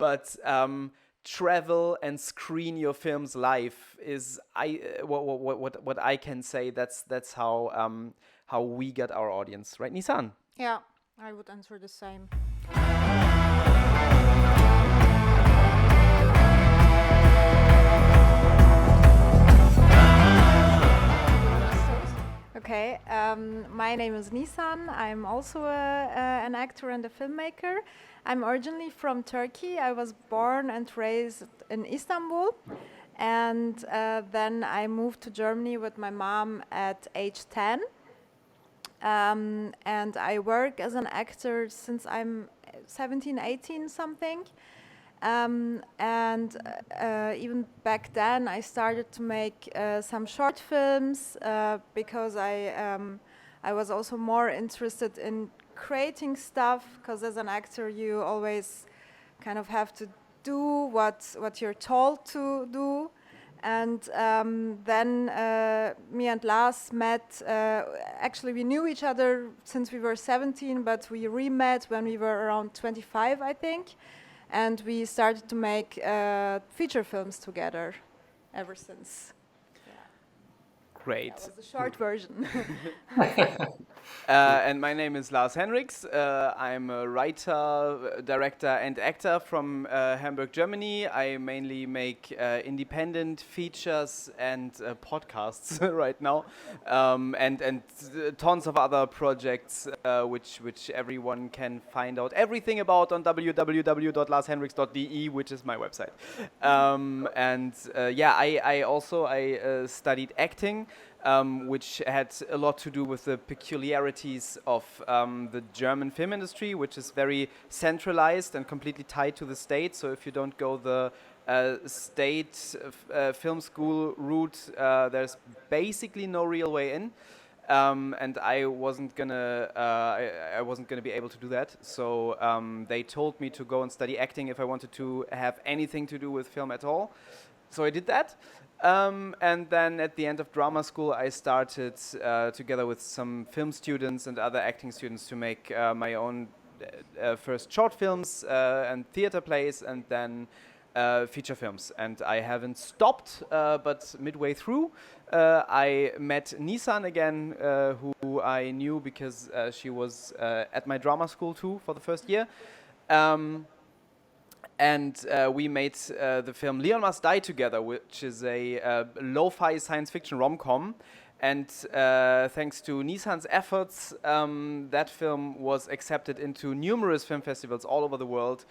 but travel and screen your films live is what I can say. That's how we get our audience, right, Nisan? Yeah, I would answer the same. Okay, my name is Nisan. I'm also an actor and a filmmaker. I'm originally from Turkey. I was born and raised in Istanbul. And then I moved to Germany with my mom at age 10. And I work as an actor since I'm 17, 18 something. And even back then, I started to make some short films because I was also more interested in creating stuff. Because as an actor, you always kind of have to do what you're told to do. And then me and Lars met. Actually, we knew each other since we were 17, but we re-met when we were around 25, I think. And we started to make feature films together ever since. Yeah. Great. That was the short version. And my name is Lars Henrichs. I'm a writer, director, and actor from Hamburg, Germany. I mainly make independent features and podcasts right now, and tons of other projects which everyone can find out everything about on www.larshenriks.de, which is my website. I studied acting. Which had a lot to do with the peculiarities of the German film industry, which is very centralized and completely tied to the state. So if you don't go the state film school route, there's basically no real way in. And I wasn't gonna be able to do that. So they told me to go and study acting if I wanted to have anything to do with film at all. So I did that. And then at the end of drama school, I started together with some film students and other acting students to make my own first short films and theater plays, and then feature films. And I haven't stopped, but midway through, I met Nisan again, who I knew because she was at my drama school too for the first year. And we made the film Leon Must Die together, which is a lo-fi science fiction rom-com. And thanks to Nisan's efforts, that film was accepted into numerous film festivals all over the world,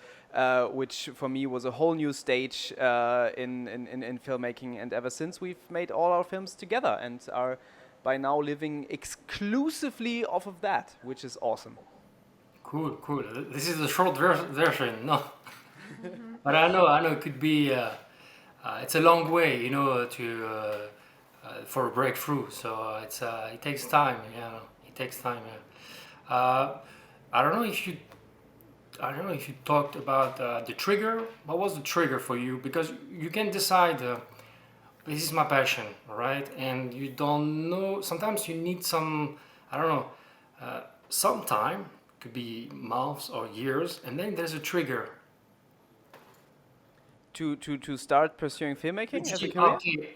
which for me was a whole new stage in filmmaking. And ever since, we've made all our films together and are by now living exclusively off of that, which is awesome. Cool. This is the short version, no? But I know it could be. It's a long way, to for a breakthrough. So it takes time. Yeah, it takes time. Yeah. I don't know if you talked about the trigger. What was the trigger for you? Because you can decide. This is my passion, right? And you don't know. Sometimes you need some. I don't know. Some time, could be months or years, and then there's a trigger. To start pursuing filmmaking as a career? Okay,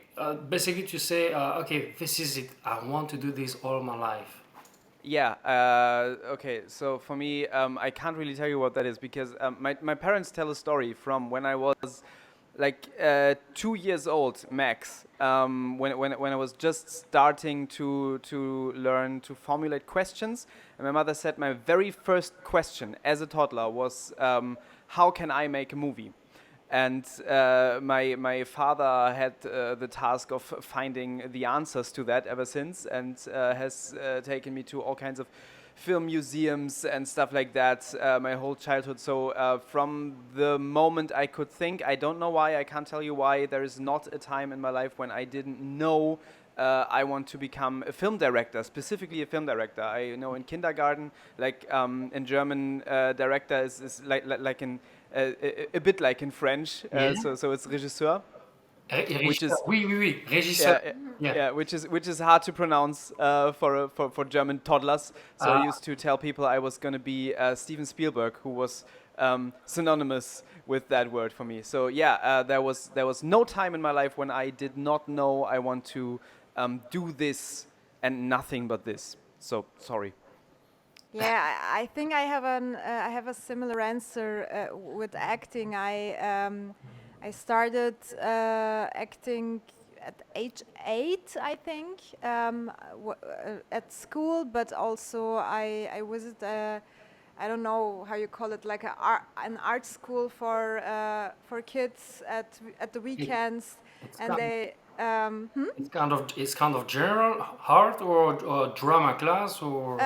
basically to say, okay, this is it. I want to do this all my life. Yeah. Okay. So for me, I can't really tell you what that is because my parents tell a story from when I was like 2 years old max. When I was just starting to learn to formulate questions, and my mother said my very first question as a toddler was, how can I make a movie? And my father had the task of finding the answers to that ever since, and has taken me to all kinds of film museums and stuff like that my whole childhood. So from the moment I could think, I don't know why, I can't tell you why, there is not a time in my life when I didn't know I want to become a film director, specifically a film director. I know in kindergarten, like in German, director is like in a bit like in French, so it's régisseur, which is régisseur. Yeah, which is hard to pronounce for German toddlers. So I used to tell people I was going to be Steven Spielberg, who was synonymous with that word for me. So yeah, there was no time in my life when I did not know I want to do this and nothing but this. So sorry. Yeah, I think I have a similar answer with acting. I started acting at age 8, I think, at school, but also I visited I don't know how you call it, like an art school for kids at the weekends, It's and kind they. it's kind of general art or drama class or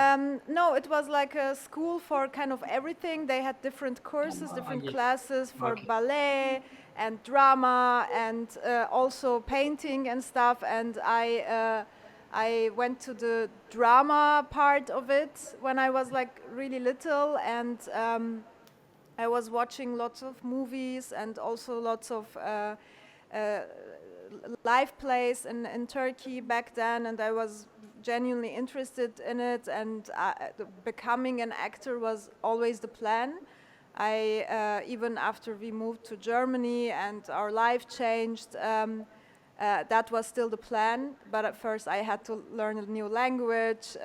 No, it was like a school for kind of everything. They had different courses, different yeah. classes for Okay. ballet and drama and also painting and stuff. And I went to the drama part of it when I was like really little, and I was watching lots of movies and also lots of uh, live plays in Turkey back then, and I was genuinely interested in it, and becoming an actor was always the plan. I even after we moved to Germany and our life changed, that was still the plan, but at first I had to learn a new language,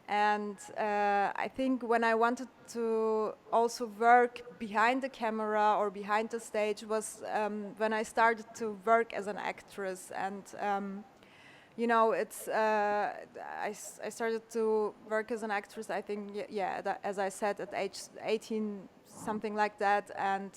and I think when I wanted to also work behind the camera or behind the stage was when I started to work as an actress. And you know, it's I started to work as an actress, I think, as I said, at age 18, something like that. And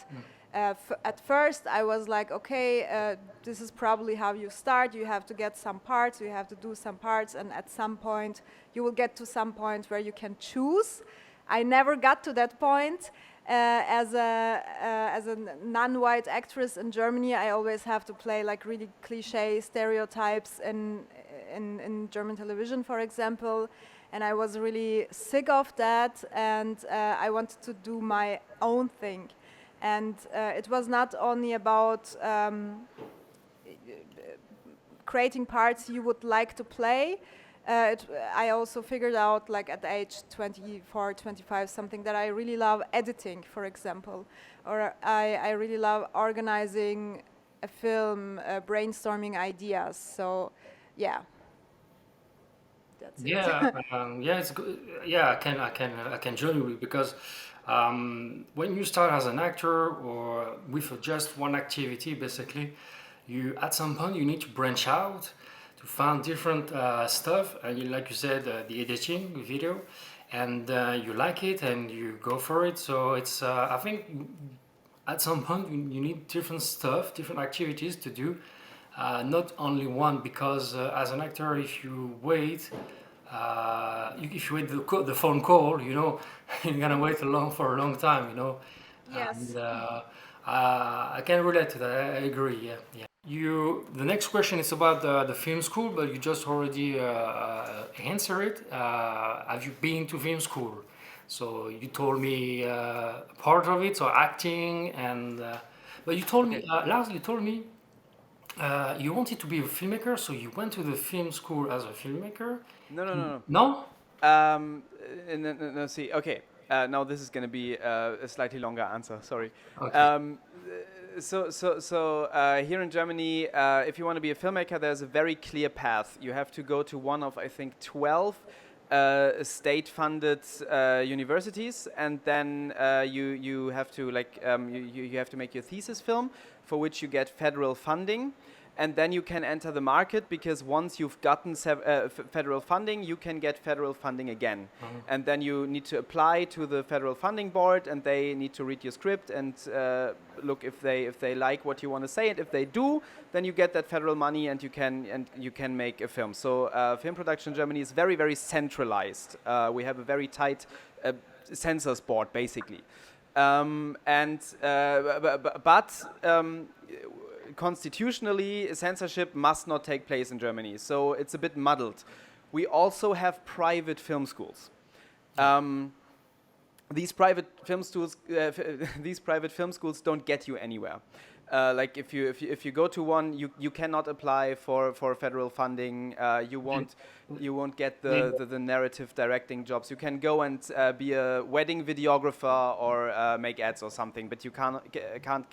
at first I was like, okay, this is probably how you start. You have to get some parts, you have to do some parts, and at some point you will get to some point where you can choose. I never got to that point. As a non-white actress in Germany, I always have to play like really cliche stereotypes in German television, for example, and I was really sick of that, and I wanted to do my own thing. And it was not only about creating parts you would like to play. I also figured out, like at age 24, 25, something that I really love editing, for example, or I really love organizing a film, brainstorming ideas. So, yeah, that's it. Yeah, yeah, it's good. Yeah, I can join you because when you start as an actor or with just one activity, basically, you at some point you need to branch out to find different stuff. Like you said, the editing video, and you like it and you go for it. So it's I think at some point you need different stuff, different activities to do, not only one. Because as an actor, if you wait. If you wait the phone call, you know, you're gonna wait for a long time, you know. Yes. And I can relate to that. I agree. Yeah, yeah. The next question is about the film school, but you just already answered it. Have you been to film school? So you told me part of it, so acting, and but you told me, Okay. Lars, you told me you wanted to be a filmmaker, so you went to the film school as a filmmaker. No, no, no, No? no. No, see, okay. Now this is going to be a slightly longer answer. Sorry. Okay. Here in Germany, if you want to be a filmmaker, there's a very clear path. You have to go to one of, I think, 12 state-funded universities, and then you have to you have to make your thesis film, for which you get federal funding. And then you can enter the market, because once you've gotten federal funding, you can get federal funding again. And then you need to apply to the federal funding board, and they need to read your script and look if they like what you want to say. And if they do, then you get that federal money, and you can make a film. So film production in Germany is very, very centralized. We have a very tight censors board, basically. Constitutionally, censorship must not take place in Germany, so it's a bit muddled. We also have private film schools. These private film schools don't get you anywhere. Like if you go to one, you cannot apply for federal funding. You won't get the narrative directing jobs. You can go and be a wedding videographer or make ads or something, but you can't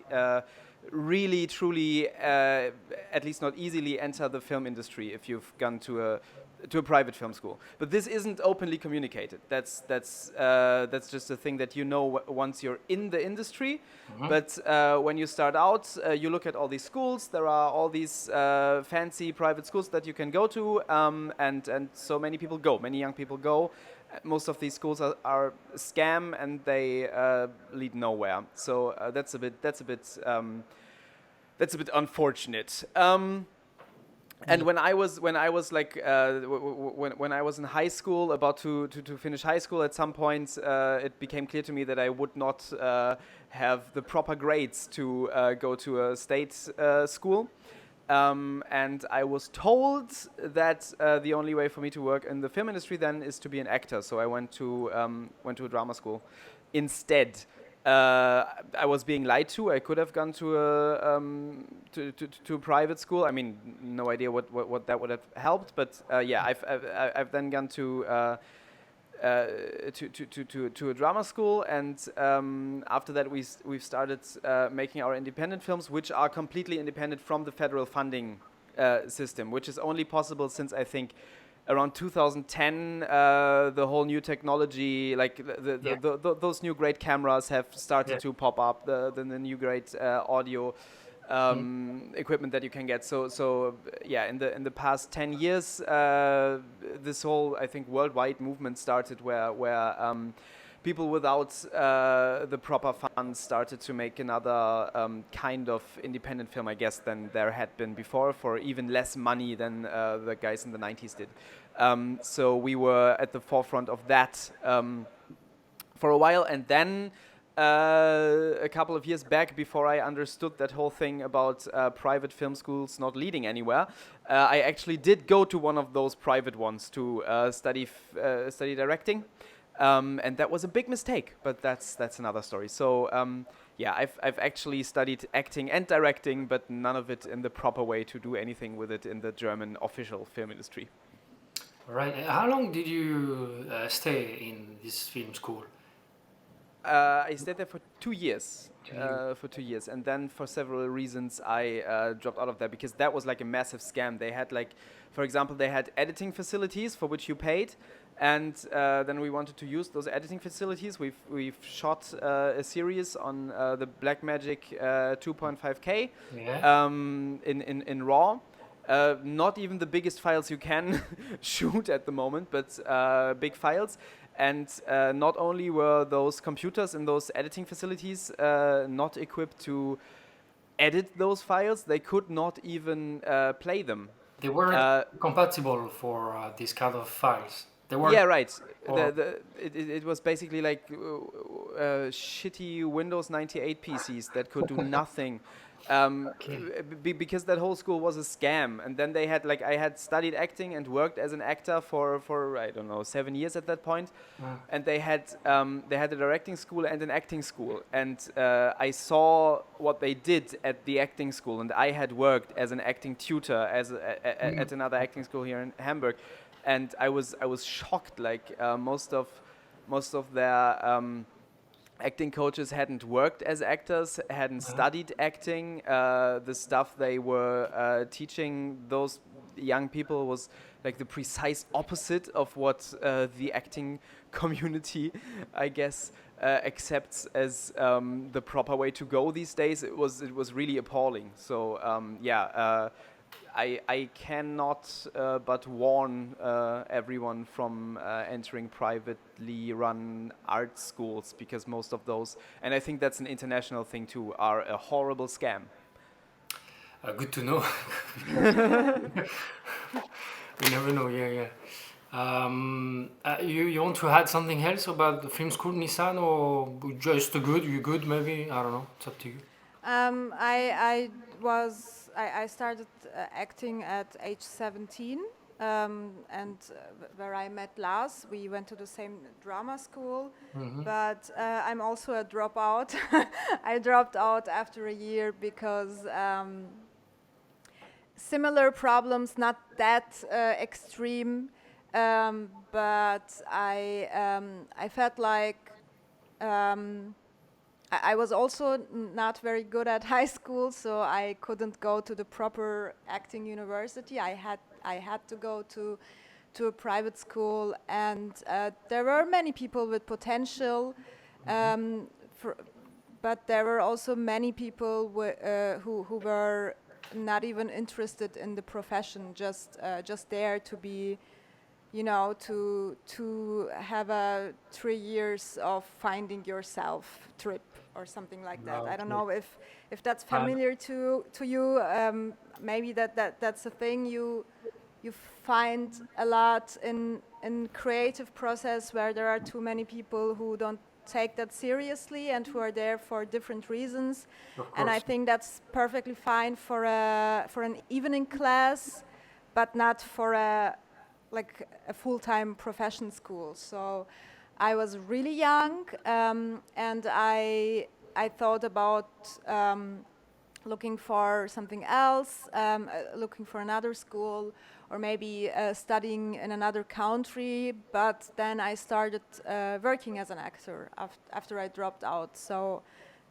really truly, at least not easily, enter the film industry if you've gone to a private film school. But this isn't openly communicated. That's just a thing that you know once you're in the industry. But when you start out, you look at all these schools. There are all these fancy private schools that you can go to, and so many young people go. Most of these schools are a scam, and they lead nowhere. So that's a bit unfortunate. And when I was like when I was in high school, about to finish high school, at some point it became clear to me that I would not have the proper grades to go to a state school. And I was told that the only way for me to work in the film industry then is to be an actor. So I went to a drama school instead. I was being lied to. I could have gone to a private school. I mean, no idea what that would have helped. But yeah, I've then gone to a drama school, and after that we've started making our independent films, which are completely independent from the federal funding system, which is only possible since I think around 2010, the whole new technology, like those new great cameras have started to pop up, the new great audio equipment that you can get. So yeah, in the past 10 years, this whole, I think, worldwide movement started where people without the proper funds started to make another kind of independent film, I guess, than there had been before, for even less money than the guys in the 90s did. So we were at the forefront of that for a while, and then a couple of years back, before I understood that whole thing about private film schools not leading anywhere, I actually did go to one of those private ones to study directing. And that was a big mistake, but that's another story. So yeah, I've actually studied acting and directing, but none of it in the proper way to do anything with it in the German official film industry. All right. How long did you stay in this film school? I stayed there for 2 years. For 2 years, and then for several reasons I dropped out of there, because that was like a massive scam. They had, like, for example, they had editing facilities for which you paid, and then we wanted to use those editing facilities. We've shot a series on the Blackmagic 2.5K in RAW. Not even the biggest files you can shoot at the moment, but big files. And not only were those computers in those editing facilities not equipped to edit those files, they could not even play them. They weren't compatible for these kind of files. They weren't. Yeah, right. It was basically like shitty Windows 98 PCs that could do nothing. Because that whole school was a scam. And then they had, like, I had studied acting and worked as an actor for I don't know, 7 years at that point. And they had a directing school and an acting school, and I saw what they did at the acting school, and I had worked as an acting tutor at another acting school here in Hamburg, and I was shocked. Like most of their acting coaches hadn't worked as actors, hadn't studied acting. The stuff they were teaching those young people was like the precise opposite of what the acting community, I guess, accepts as the proper way to go these days. It was really appalling. So I cannot but warn everyone from entering privately run art schools, because most of those, and I think that's an international thing too, are a horrible scam. Good to know. We never know. You want to add something else about the film school, Nisan, or just you good maybe? I don't know. It's up to you. I started acting at age 17, and where I met Lars. We went to the same drama school, Mm-hmm. but I'm also a dropout. I dropped out after a year because similar problems, not that extreme, but I felt like I was also not very good at high school, so I couldn't go to the proper acting university. I had to go to a private school, and there were many people with potential, for, but there were also many people who were not even interested in the profession, just there to be, you know, to have a 3 years of finding yourself trip or something like that. I don't Okay. know if that's Uh, familiar to you. Maybe that's a thing you find a lot in creative process where there are too many people who don't take that seriously and who are there for different reasons. of And I course. think that's perfectly fine for an evening class, but not for a full-time profession school. So I was really young, and I thought about looking for something else, looking for another school, or maybe studying in another country. But then I started working as an actor after I dropped out. So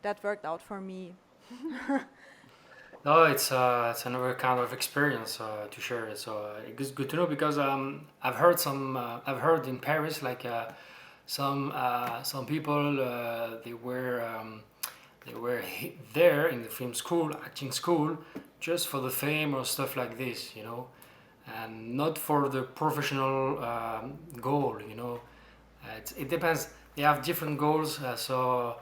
that worked out for me. No, it's another kind of experience to share. So it's good to know because I've heard in Paris like some people they were there in the film school, acting school, just for the fame or stuff like this, you know, and not for the professional goal, you know. It depends. They have different goals, so.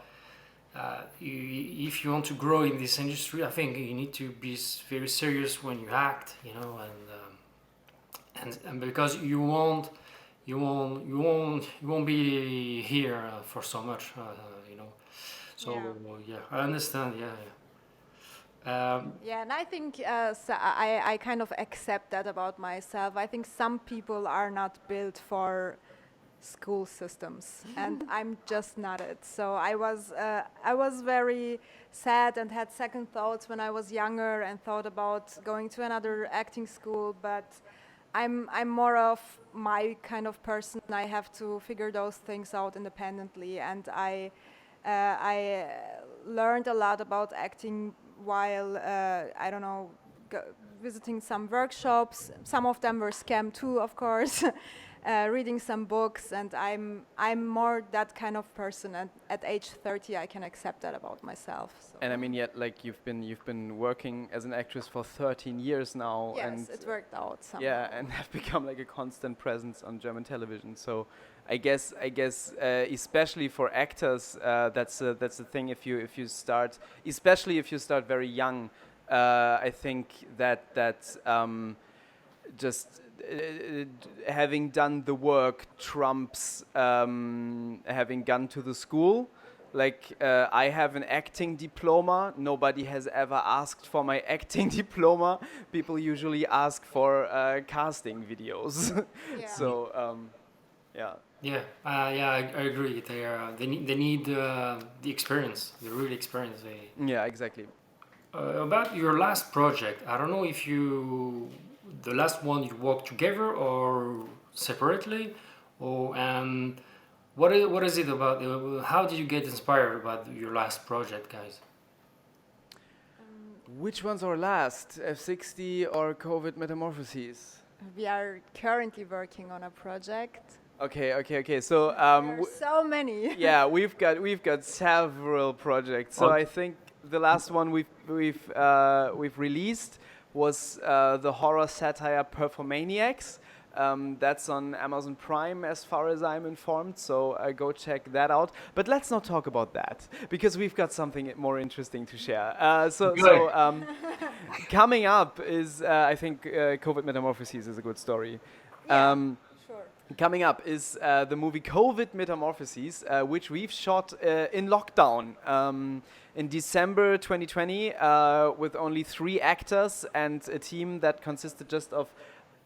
If you want to grow in this industry, I think you need to be very serious when you act, you know, and because you won't be here for so much, you know. So Yeah. yeah, I understand. Yeah, yeah. Yeah, and I think so I kind of accept that about myself. I think some people are not built for school systems, and I'm just not it. So I was very sad and had second thoughts when I was younger and thought about going to another acting school. But I'm more of my kind of person. I have to figure those things out independently, and I learned a lot about acting while I don't know visiting some workshops. Some of them were scam too, of course. Reading some books, and I'm more that kind of person. And at age 30, I can accept that about myself. So. And I mean, yet like you've been working as an actress for 13 years now, Yes, and it worked out somehow. yeah, and have become like a constant presence on German television. So I guess especially for actors, that's the thing. If you start, especially if you start very young, I think that just having done the work trumps having gone to the school. Like I have an acting diploma. Nobody has ever asked for my acting diploma. People usually ask for casting videos. Yeah. So yeah. Yeah, yeah, I agree. They need the experience, the real experience. Yeah, exactly. About your last project, I don't know if the last one you worked together or separately, or and what is it about? How did you get inspired about your last project, guys? Which one's our last? F60 or COVID Metamorphoses? We are currently working on a project. Okay. So There are so many. yeah, we've got several projects. So Okay. I think the last one we've released was the horror satire Performaniacs. That's on Amazon Prime, as far as I'm informed. So go check that out. But let's not talk about that because we've got something more interesting to share. Coming up is I think COVID Metamorphoses is a good story. Yeah, Um, sure. Coming up is the movie COVID Metamorphoses, which we've shot in lockdown in December 2020 with only 3 actors and a team that consisted just of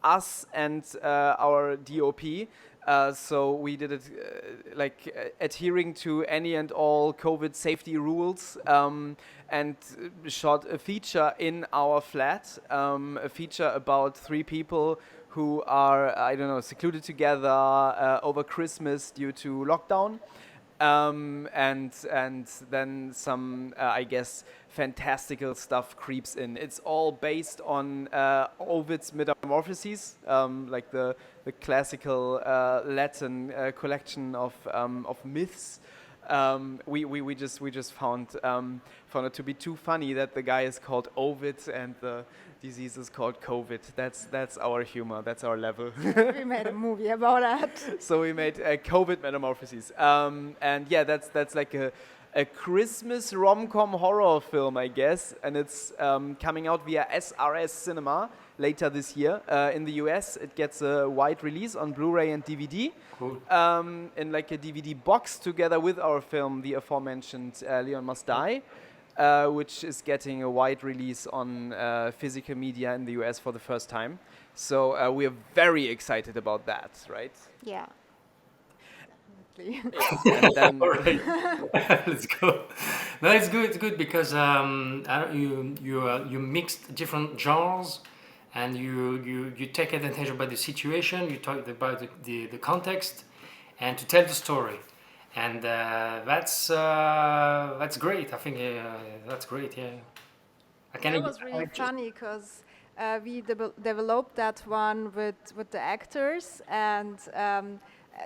us and our DOP. So we did it adhering to any and all COVID safety rules, and shot a feature in our flat, a feature about 3 people who are, I don't know, secluded together over Christmas due to lockdown. And then some, I guess, fantastical stuff creeps in. It's all based on Ovid's Metamorphoses, like the classical Latin collection of myths. We just found it to be too funny that the guy is called Ovid and the disease is called COVID. That's our humor. That's our level. We made a movie about that. So we made COVID Metamorphoses, and yeah, that's like a Christmas rom-com horror film, I guess, and it's coming out via SRS Cinema later this year. In the US, it gets a wide release on Blu-ray and DVD. Cool. In like a DVD box together with our film, the aforementioned Leon Must Die, which is getting a wide release on physical media in the US for the first time. So we are very excited about that, right? Yeah. Definitely. Yeah. And then All right. Let's go. No, it's good. It's good because you mixed different genres, and you take advantage about the situation. You talk about the context, and to tell the story, and that's great. I think that's great. Yeah. It was really funny because we developed that one with the actors, and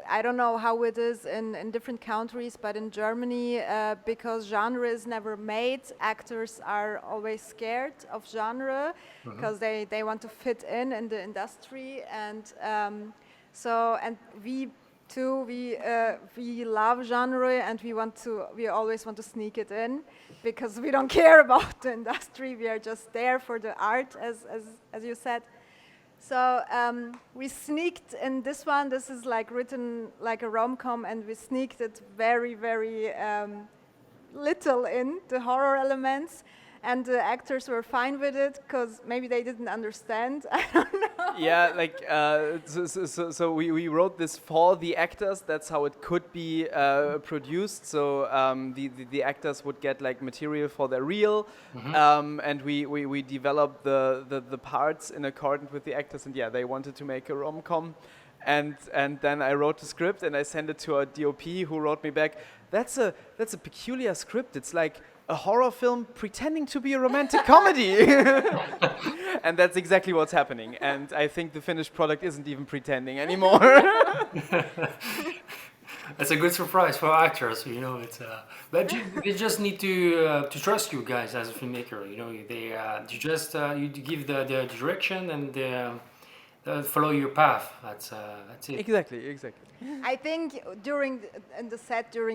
I don't know how it is in different countries, but in Germany, because genre is never made, actors are always scared of genre because they want to fit in the industry, and and we too, we love genre, and we always want to sneak it in because we don't care about the industry. We are just there for the art, as you said. So we sneaked in this one. This is like written like a rom-com, and we sneaked it very, very little in the horror elements. And the actors were fine with it because maybe they didn't understand. I don't know. Yeah, like so we wrote this for the actors. That's how it could be produced. So the actors would get like material for their reel, and we developed the parts in accordance with the actors. And yeah, they wanted to make a rom-com. And then I wrote the script and I sent it to our DOP, who wrote me back, that's a peculiar script. It's like a horror film pretending to be a romantic comedy. And that's exactly what's happening. And I think the finished product isn't even pretending anymore. That's a good surprise for actors, you know. It's but they just need to trust you guys as a filmmaker. You know, you give the direction and follow your path. That's it. Exactly. I think during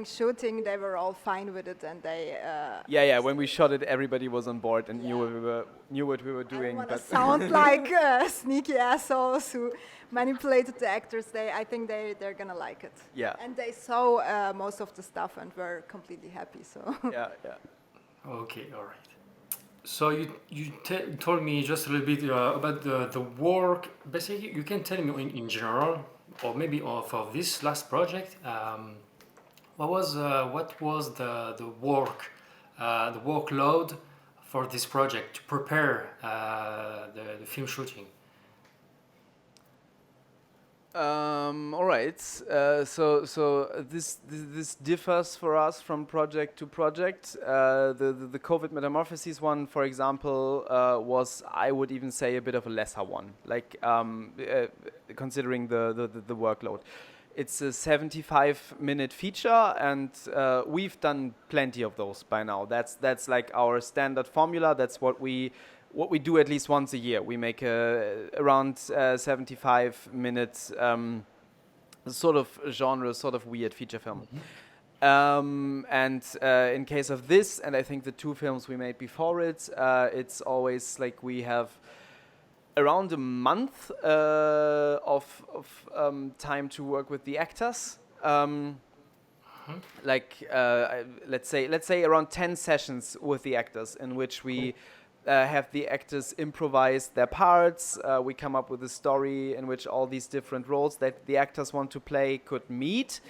shooting, they were all fine with it, and they. Yeah. When we shot it, everybody was on board and knew what we were doing. I don't want to sound like sneaky assholes who manipulated the actors. I think they're gonna like it. Yeah. And they saw most of the stuff and were completely happy. So. Yeah. Okay, all right. So you told me just a little bit about the work. Basically, you can tell me in general, or maybe for this last project, what was the workload for this project to prepare the film shooting? All right. So this differs for us from project to project. The COVID Metamorphoses one, for example, was, I would even say, a bit of a lesser one. Like considering the workload, it's a 75-minute feature, and we've done plenty of those by now. That's like our standard formula. That's what we do at least once a year. We make around 75 minutes sort of genre, sort of weird feature film. And in case of this, and I think the 2 films we made before it, it's always like we have around a month of time to work with the actors. Like let's say around 10 sessions with the actors in which we have the actors improvise their parts. We come up with a story in which all these different roles that the actors want to play could meet.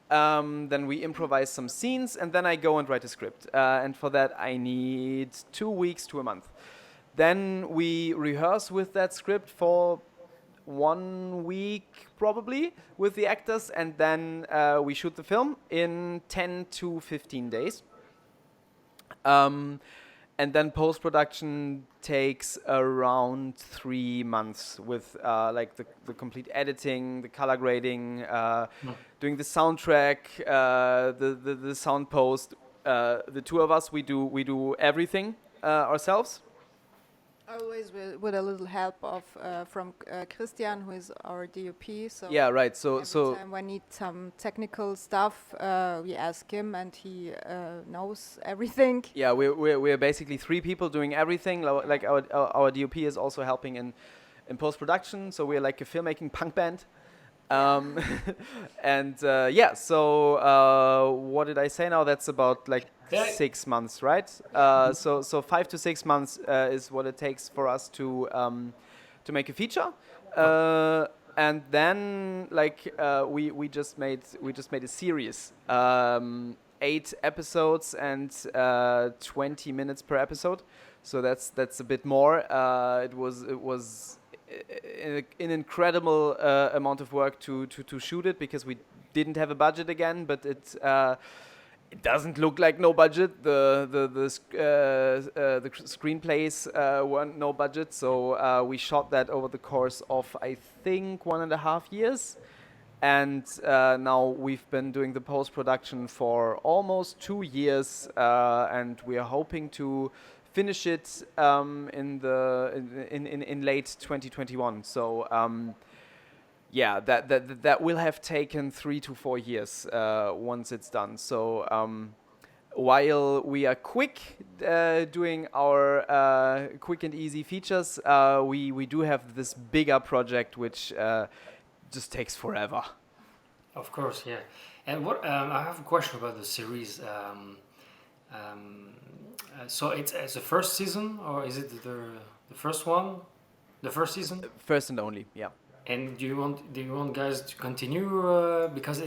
Then we improvise some scenes, and then I go and write a script. And for that, I need 2 weeks to a month. Then we rehearse with that script for 1 week, probably, with the actors, and then we shoot the film in 10 to 15 days. And then post-production takes around 3 months with like the complete editing, the color grading, doing the soundtrack, the sound post. The two of us, we do everything ourselves. Always with a little help of from Christian, who is our DOP. So Yeah, right. every time we need some technical stuff, we ask him, and he knows everything. Yeah, we're basically 3 people doing everything. Like our DOP is also helping in post production. So we're like a filmmaking punk band. And yeah, so what did I say now? That's about like 6 months, right? So 5 to 6 months is what it takes for us to make a feature. And then like we just made a series, 8 episodes and 20 minutes per episode. So that's a bit more. It was an incredible amount of work to shoot it, because we didn't have a budget again, but it doesn't look like no budget. The screenplays weren't no budget, so we shot that over the course of I think 1.5 years, and now we've been doing the post-production for almost 2 years, and we are hoping to finish it in late 2021. So yeah, that will have taken 3 to 4 years once it's done. So while we are quick doing our quick and easy features, we do have this bigger project which just takes forever. Of course, yeah. And what I have a question about the series. So it's the first season, or is it the first one? The first season? First and only, yeah. And do you want guys to continue because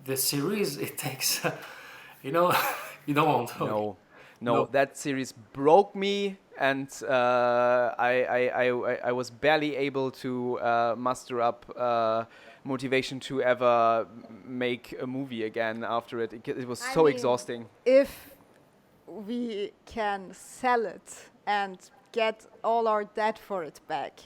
the series it takes, you know, you don't want to. No, that series broke me, and I was barely able to muster up motivation to ever make a movie again after it. It was so exhausting. If we can sell it and get all our debt for it back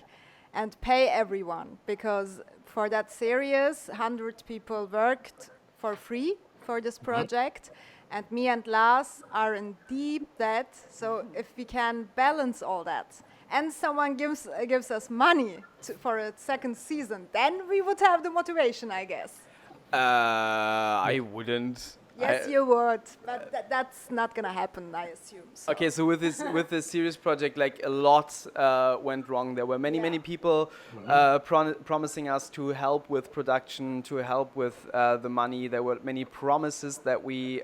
and pay everyone, because for that series 100 people worked for free for this project, and me and Lars are in deep debt. So if we can balance all that and someone gives us money for a second season, then we would have the motivation, I guess. I wouldn't. Yes, you would, but that's not gonna happen, I assume. So. Okay, so with this series project, like a lot went wrong. There were many people promising us to help with production, to help with the money. There were many promises that we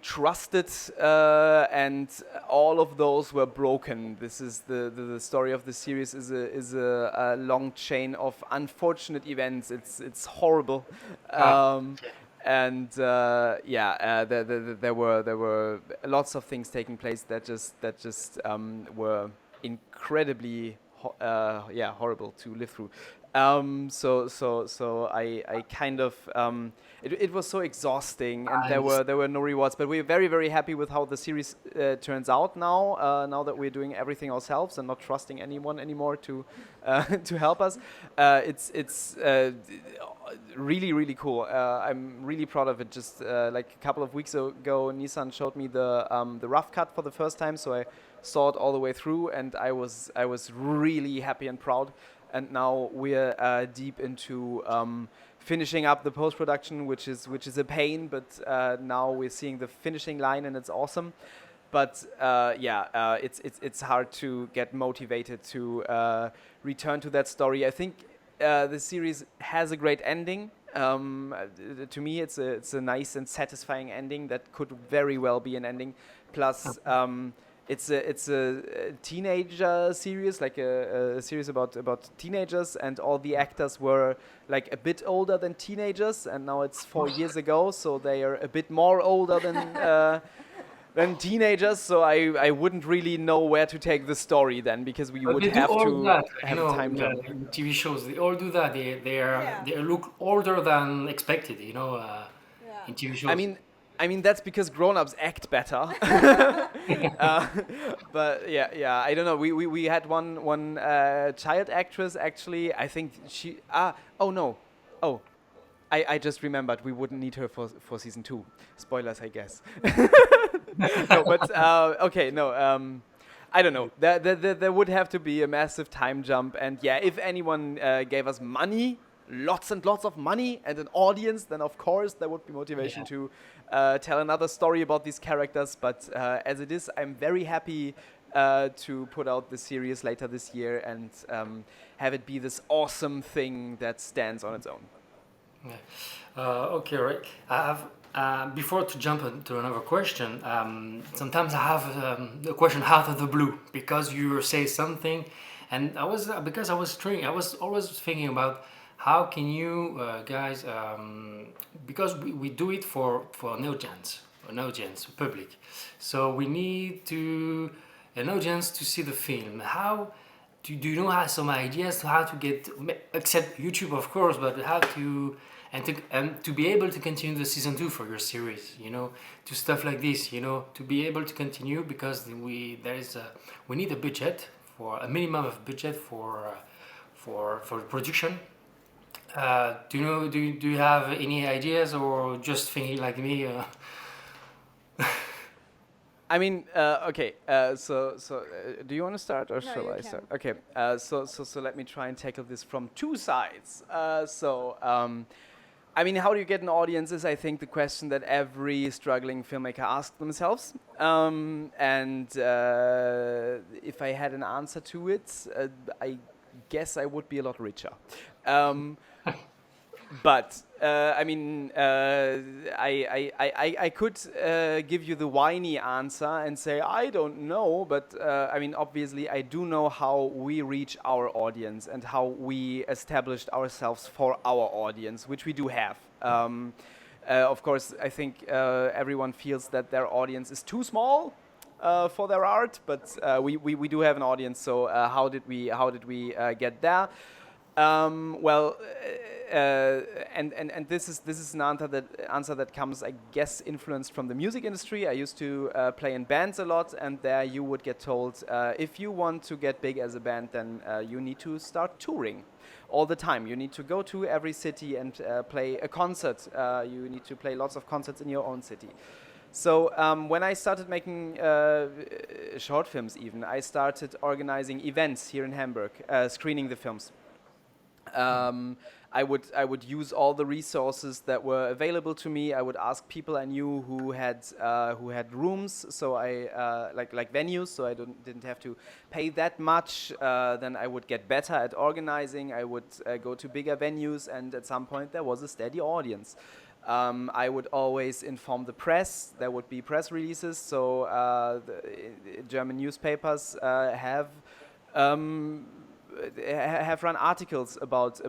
trusted, and all of those were broken. This is the story of the series is a long chain of unfortunate events. It's horrible. And there were lots of things taking place that just were incredibly horrible to live through. So I kind of it was so exhausting, and there were no rewards. But we're very happy with how the series turns out now. Now that we're doing everything ourselves and not trusting anyone anymore to help us, it's really cool. I'm really proud of it. Just like a couple of weeks ago, Nisan showed me the rough cut for the first time, so I saw it all the way through, and I was really happy and proud. And now we're deep into finishing up the post-production, which is a pain, but now we're seeing the finishing line, and it's awesome. But it's hard to get motivated to return to that story. I think the series has a great ending. To me, it's a nice and satisfying ending that could very well be an ending. Plus, it's a teenager series, like a series about teenagers, and all the actors were like a bit older than teenagers, and now it's 4 years ago, so they are a bit more older than teenagers. So I wouldn't really know where to take the story then, because we But would they do have all to that, have a time jump. in TV shows. They all do that. Yeah. They look older than expected. Yeah. In TV shows. I mean that's because grown-ups act better. uh, but yeah, I don't know. We had one child actress actually. I think she. Oh no. Oh, I just remembered. We wouldn't need her for season 2. Spoilers, I guess. No, but okay, no. I don't know. There would have to be a massive time jump, and yeah, if anyone gave us money, lots and lots of money, and an audience, then of course there would be motivation to tell another story about these characters. But as it is, I'm very happy to put out the series later this year and have it be this awesome thing that stands on its own. Yeah. Okay, right. I have before to jump into another question. Sometimes I have a question out of the blue because you say something, and because I was training. I was always thinking about how can you guys because we do it for an audience, public. So we need an audience to see the film. How do you know have some ideas how to get except YouTube of course, but how to to be able to continue the season 2 for your series, to stuff like this, to be able to continue because we need a budget for a minimum of budget for production. Do you have any ideas or just thinking like me? I mean, okay. So do you want to start, or No, shall you I can. start? Okay. So let me try and tackle this from two sides. I mean, how do you get an audience is, I think, the question that every struggling filmmaker asks themselves. And if I had an answer to it, I guess I would be a lot richer. But I mean, I could give you the whiny answer and say I don't know. But I mean, obviously, I do know how we reach our audience and how we established ourselves for our audience, which we do have. Of course, I think everyone feels that their audience is too small for their art, but we do have an audience. So how did we get there? Well, and this is an answer that comes, I guess, influenced from the music industry. I used to play in bands a lot, and there you would get told if you want to get big as a band, then you need to start touring all the time. You need to go to every city and play a concert. You need to play lots of concerts in your own city. So when I started making short films, even I started organizing events here in Hamburg, screening the films. I would use all the resources that were available to me. I would ask people I knew who had rooms, so I like venues, so I didn't have to pay that much. Then I would get better at organizing. I would go to bigger venues, and at some point there was a steady audience. I would always inform the press. There would be press releases, so the German newspapers have run articles about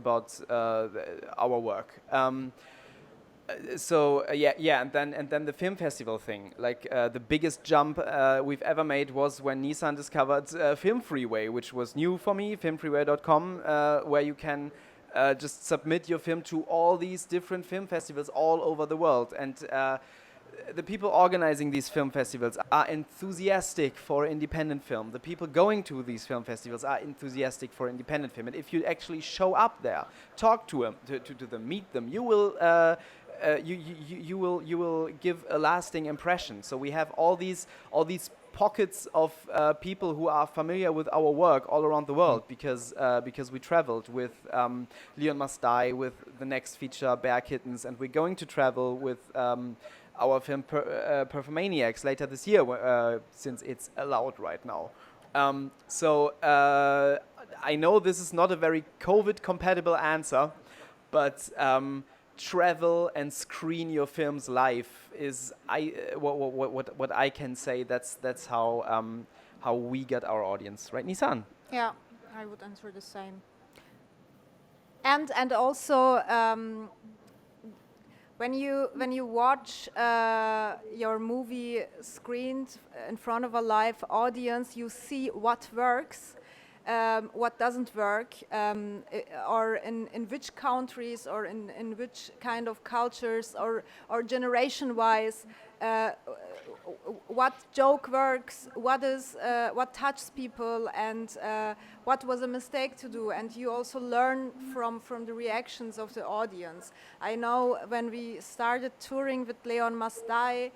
our work. And then the film festival thing. Like the biggest jump we've ever made was when Nisan discovered Film Freeway, which was new for me. Filmfreeway.com, where you can just submit your film to all these different film festivals all over the world. And the people organizing these film festivals are enthusiastic for independent film. The people going to these film festivals are enthusiastic for independent film. And if you actually show up there, talk to them, to them, meet them, you will you will give a lasting impression. So we have all these pockets of people who are familiar with our work all around the world because we traveled with Leon Must Die, with the next feature Bear Kittens, and we're going to travel with our film Perfomaniacs later this year, since it's allowed right now. So I know this is not a very COVID-compatible answer, but travel and screen your films live is what I can say. That's how we get our audience, right, Nisan? Yeah, I would answer the same. And also when you watch your movie screened in front of a live audience, you see what works, what doesn't work, or in which countries or in which kind of cultures or generation-wise, what joke works, what touches people, and what was a mistake to do. And you also learn from the reactions of the audience. I know when we started touring with Leon Must Die,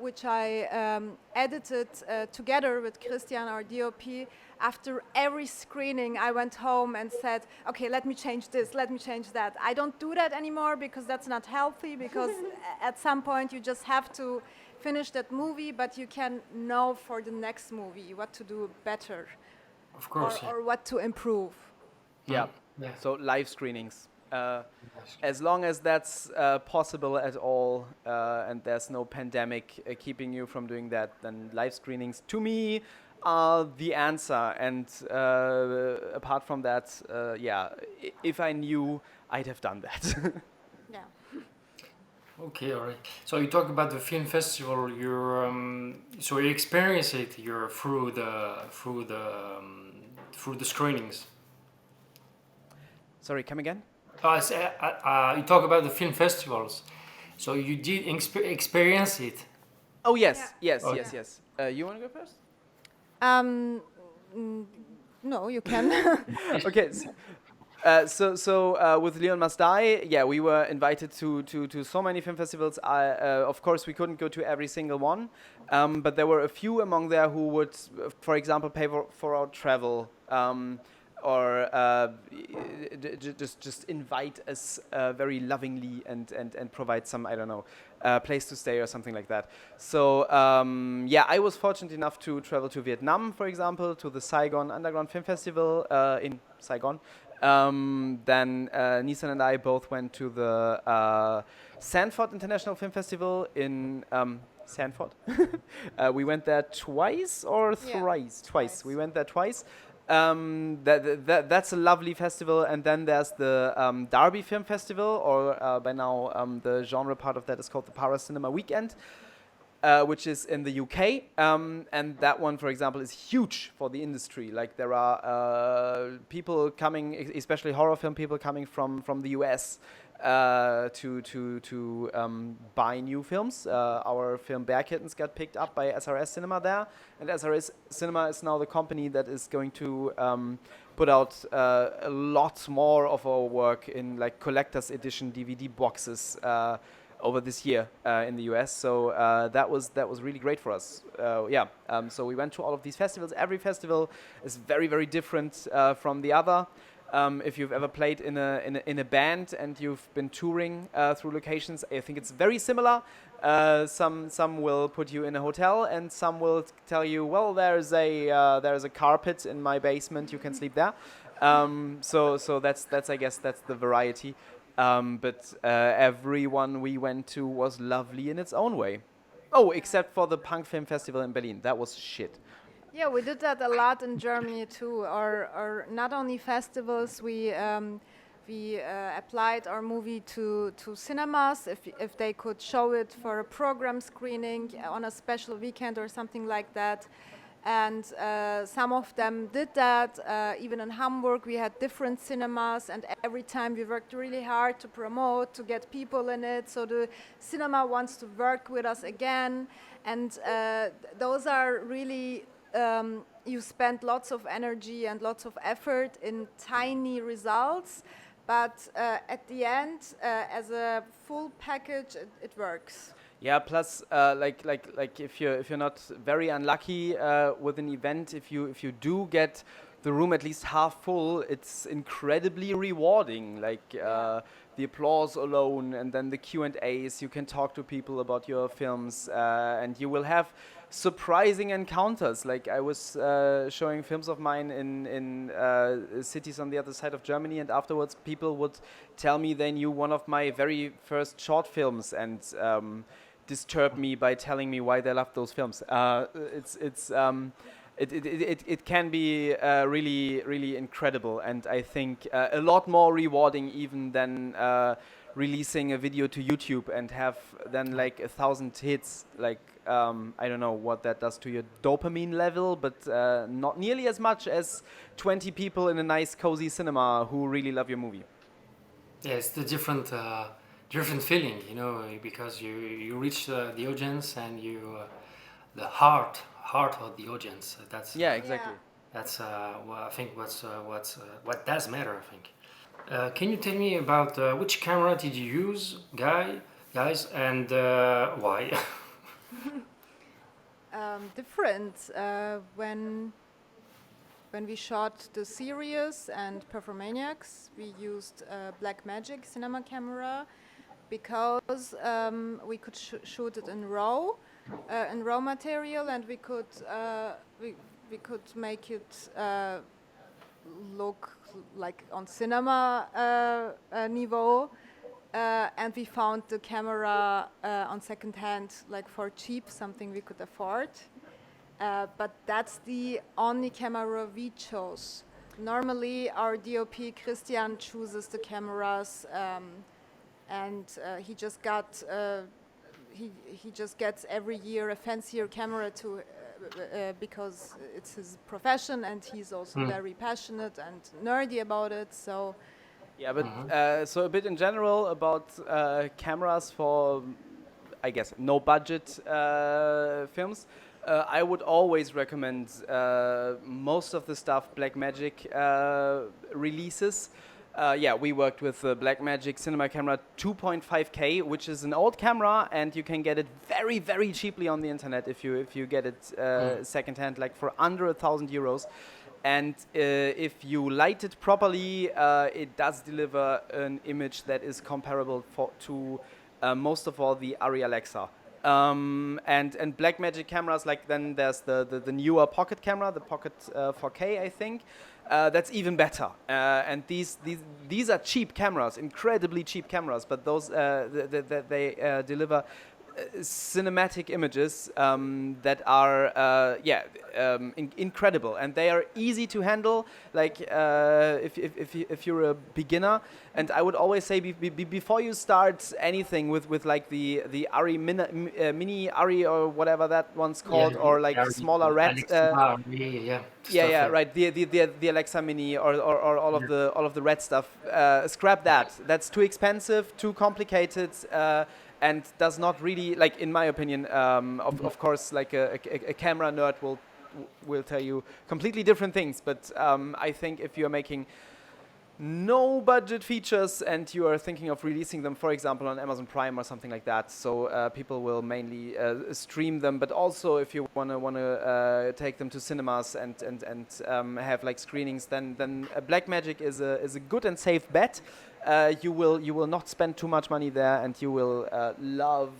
which I edited together with Christian, our DOP. After every screening, I went home and said, okay, let me change this, let me change that. I don't do that anymore because that's not healthy, because at some point you just have to finish that movie, but you can know for the next movie what to do better. Of course. Or what to improve. Yeah. So live screenings. As long as that's possible at all, and there's no pandemic keeping you from doing that, then live screenings, to me, are the answer. And apart from that, if I knew, I'd have done that. Yeah. Okay, all right. So you talk about the film festival. So you experience it. You're through the screenings. Sorry, come again? You talk about the film festivals. So you did experience it. Oh yes, yes, Okay. yes. You want to go first? No, you can. Okay. So with Leon Must Die, we were invited to so many film festivals. Of course, we couldn't go to every single one, but there were a few among there who would, for example, pay for our travel, or just invite us very lovingly and provide some, I don't know, place to stay or something like that. So I was fortunate enough to travel to Vietnam, for example, to the Saigon Underground Film Festival in Saigon. Then Nisan and I both went to the Sanford International Film Festival in Sanford. We went there twice or thrice? Twice. We went there twice. That's a lovely festival. And then there's the Derby Film Festival, or by now the genre part of that is called the Para Cinema Weekend, which is in the UK. And that one, for example, is huge for the industry. Like, there are people coming, especially horror film people coming from the US to buy new films. Our film Bear Kittens got picked up by SRS Cinema there, and SRS Cinema is now the company that is going to put out a lot more of our work in like collector's edition DVD boxes over this year in the US. So that was really great for us. So we went to all of these festivals. Every festival is very, very different from the other. If you've ever played in a band and you've been touring through locations, I think it's very similar. Some will put you in a hotel, and some will tell you, well, there's a carpet in my basement, you can sleep there. So that's I guess that's the variety. But everyone we went to was lovely in its own way. Oh, except for the Punk Film Festival in Berlin. That was shit. Yeah, we did that a lot in Germany too. Or not only festivals, we applied our movie to cinemas if they could show it for a program screening on a special weekend or something like that. And some of them did that. Even in Hamburg, we had different cinemas, and every time we worked really hard to promote, to get people in it. So the cinema wants to work with us again. And those are really, you spend lots of energy and lots of effort in tiny results. But at the end, as a full package, it works. Yeah. Plus, like if you're not very unlucky with an event, if you do get the room at least half full, it's incredibly rewarding. Like the applause alone, and then the Q&As. You can talk to people about your films, and you will have surprising encounters. Like I was showing films of mine in cities on the other side of Germany, and afterwards people would tell me they knew one of my very first short films and disturb me by telling me why they loved those films. It can be really, really incredible, and I think a lot more rewarding even than releasing a video to YouTube and have then like 1,000 hits. Like I don't know what that does to your dopamine level, but not nearly as much as 20 people in a nice cozy cinema who really love your movie. Yeah, it's the different feeling, you know, because you reach the audience and the heart of the audience. That's Yeah, exactly. that's well, I think what does matter. I think. Can you tell me about which camera did you use, guys, and why? Different. When we shot the series and Performaniacs, we used Blackmagic cinema camera because we could shoot it in raw material, and we could make it look like on cinema niveau. And we found the camera on second hand, like for cheap, something we could afford. But that's the only camera we chose. Normally, our DOP Christian chooses the cameras, and he just gets every year a fancier camera to because it's his profession, and he's also very passionate and nerdy about it. So. Yeah, but so a bit in general about cameras for, I guess, no budget films. I would always recommend most of the stuff Blackmagic releases. Yeah, we worked with the Blackmagic Cinema Camera 2.5K, which is an old camera, and you can get it very, very cheaply on the internet if you get it secondhand, like for under €1,000. And if you light it properly, it does deliver an image that is comparable to most of all the Arri Alexa. And Blackmagic cameras, like then there's the newer Pocket camera, the Pocket 4K, I think. That's even better. And these are cheap cameras, incredibly cheap cameras, but those they deliver cinematic images that are incredible, and they are easy to handle. Like if you're a beginner, and I would always say before you start anything with like the Arri mini Arri or whatever that one's called, or like smaller red. Right. The Alexa Mini or all of the red stuff. Scrap that. That's too expensive, too complicated. And does not really, like, in my opinion, of course, like a camera nerd will tell you completely different things. But I think if you're making no budget features and you are thinking of releasing them, for example, on Amazon Prime or something like that, so people will mainly stream them. But also, if you wanna take them to cinemas and have like screenings, then Blackmagic is a good and safe bet. You will not spend too much money there, and you will love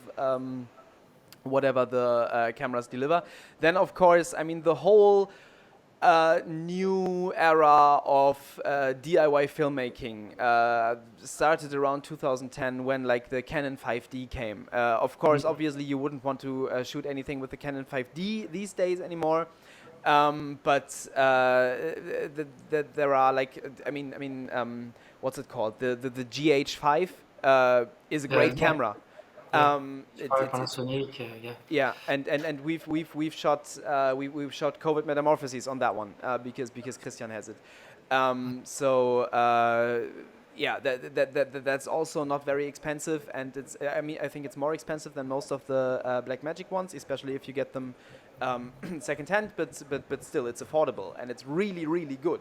whatever the cameras deliver. Then, of course, I mean the whole new era of DIY filmmaking started around 2010 when like the Canon 5D came. Of course, obviously, you wouldn't want to shoot anything with the Canon 5D these days anymore. But there are like what's it called? The GH5 is a great camera. Panasonic, yeah, and we've shot COVID Metamorphoses on that one because Christian has it. That's also not very expensive, and I think it's more expensive than most of the Blackmagic ones, especially if you get them secondhand. But still, it's affordable and it's really, really good.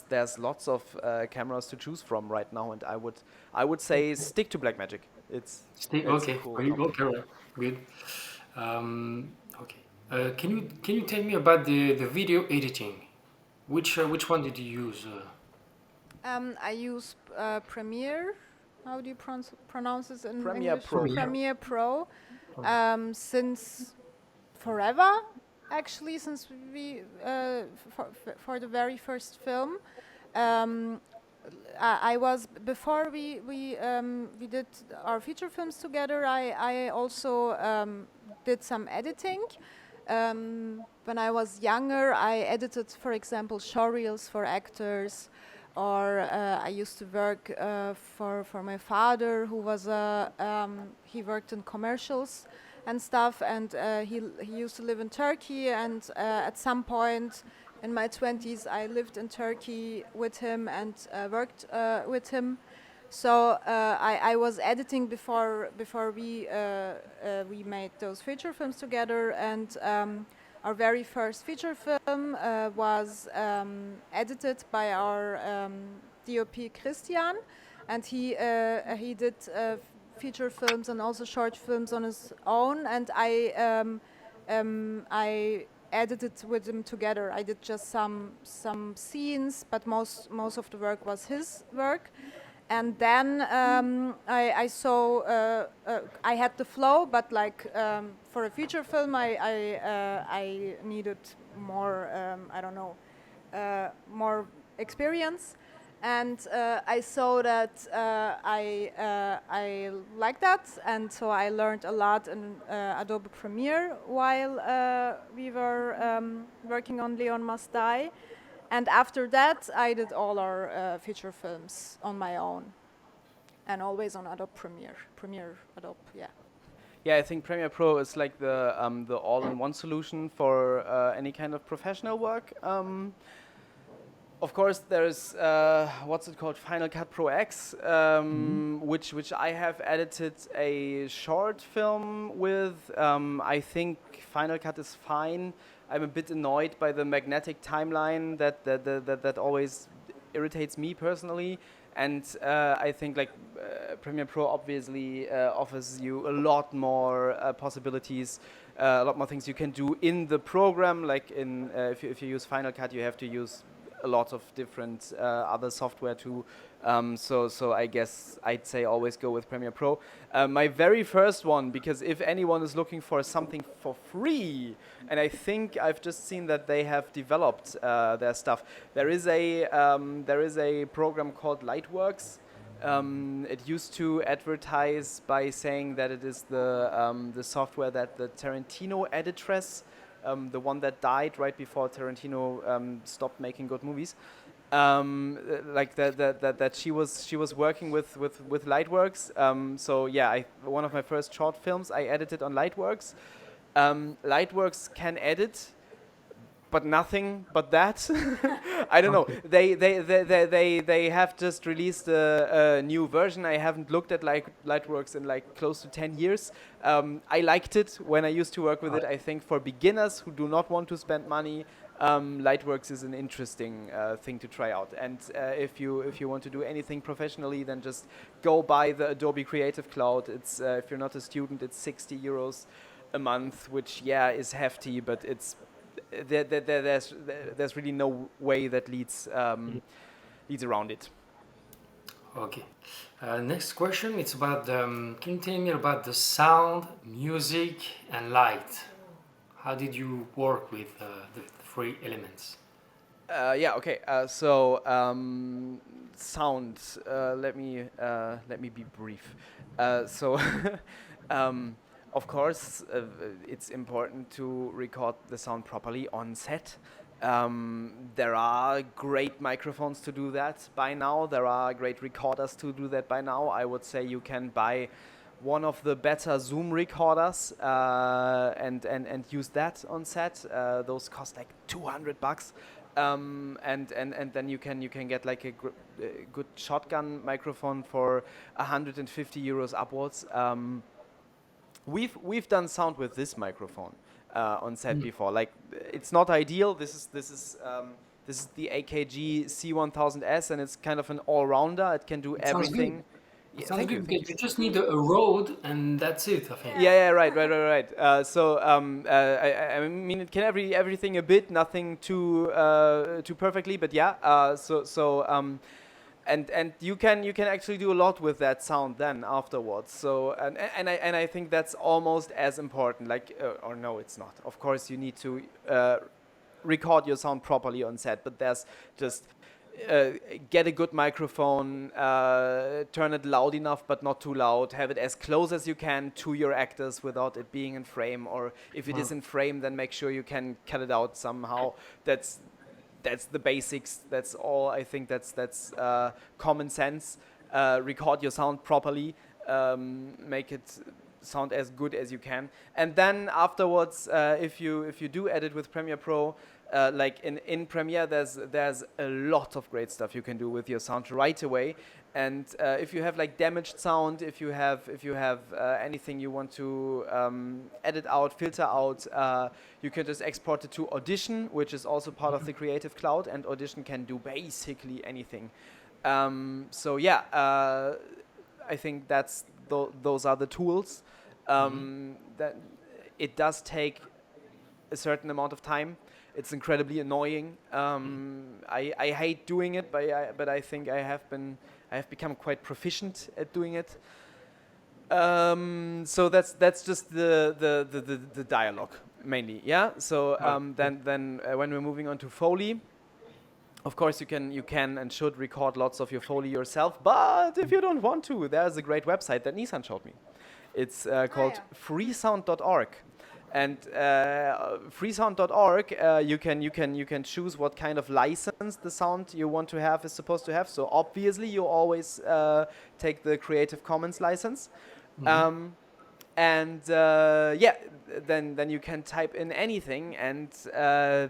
There's lots of cameras to choose from right now, and I would say stick to Blackmagic. It's okay. Cool Okay, good. Can you tell me about the video editing? Which one did you use? I use Premiere how do you pronounce this in Premiere English? Pro. Premiere Pro. Since forever, actually, since we for the very first film. I was before we did our feature films together. I also did some editing. When I was younger, I edited, for example, showreels for actors, or I used to work for my father, who was he worked in commercials and stuff, and he used to live in Turkey, and at some point in my 20s, I lived in Turkey with him and worked with him. So I was editing before we made those feature films together, and our very first feature film was edited by our DOP Christian, and he did feature films and also short films on his own, and I edited with him together. I did just some scenes, but most of the work was his work. And then I saw I had the flow, but like for a feature film, I needed more I don't know more experience, and I saw that I like that, and so I learned a lot in Adobe Premiere while we were working on Leon Must Die. And after that, I did all our feature films on my own, and always on Adobe Premiere Adobe, yeah. Yeah, I think Premiere Pro is like the all-in-one solution for any kind of professional work. Of course, there's what's it called, Final Cut Pro X, which I have edited a short film with. I think Final Cut is fine. I'm a bit annoyed by the magnetic timeline that always irritates me personally, and I think like Premiere Pro obviously offers you a lot more possibilities, a lot more things you can do in the program. Like in if you use Final Cut, you have to use a lot of different other software too. So I guess I'd say always go with Premiere Pro. My very first one, because if anyone is looking for something for free, and I think I've just seen that they have developed their stuff. There is a program called Lightworks. It used to advertise by saying that it is the software that the Tarantino editress, the one that died right before Tarantino stopped making good movies. Like that she was working with Lightworks. So yeah, one of my first short films I edited on Lightworks. Lightworks can edit, but nothing but that. I don't know. They have just released a new version. I haven't looked at Lightworks in like close to 10 years. I liked it when I used to work with it. I think for beginners who do not want to spend money, Lightworks is an interesting thing to try out. And if you want to do anything professionally, then just go buy the Adobe Creative Cloud. It's if you're not a student, it's €60 a month, which is hefty, but it's there's really no way that leads around it. Okay. Next question. It's about can you tell me about the sound, music, and light? How did you work with the three elements? Okay. So sound. Let me be brief. So. Of course, it's important to record the sound properly on set. There are great microphones to do that by now. There are great recorders to do that by now. I would say you can buy one of the better Zoom recorders and use that on set. Those cost like $200. And then you can get like a good shotgun microphone for €150 upwards. We've done sound with this microphone on set before. Like, it's not ideal. This is the AKG C1000S, and it's kind of an all-rounder. It can do everything. Yeah, sounds good. You just need a Rode, and that's it, I think. Yeah, right. I mean, it can everything a bit, nothing too perfectly, but yeah. and you can actually do a lot with that sound then afterwards. So and I think that's almost as important. Like or no, it's not. Of course, you need to record your sound properly on set, but there's just get a good microphone, turn it loud enough but not too loud, have it as close as you can to your actors without it being in frame, or if it is in frame, then make sure you can cut it out somehow. That's the basics. That's all. I think that's common sense. Record your sound properly, make it sound as good as you can, and then afterwards, if you do edit with Premiere Pro, like in Premiere, there's a lot of great stuff you can do with your sound right away. And if you have like damaged sound, if you have anything you want to edit out, filter out, you can just export it to Audition, which is also part of the Creative Cloud, and Audition can do basically anything. So yeah, I think that's those are the tools. That it does take a certain amount of time. It's incredibly annoying. I hate doing it, but I think I have become quite proficient at doing it. So that's just the dialogue mainly, yeah. So then when we're moving on to Foley, of course you can and should record lots of your Foley yourself. But if you don't want to, there's a great website that Nisan showed me. It's called freesound.org. And freesound.org, you can choose what kind of license the sound you want to have is supposed to have. So obviously you always take the Creative Commons license, and then you can type in anything, and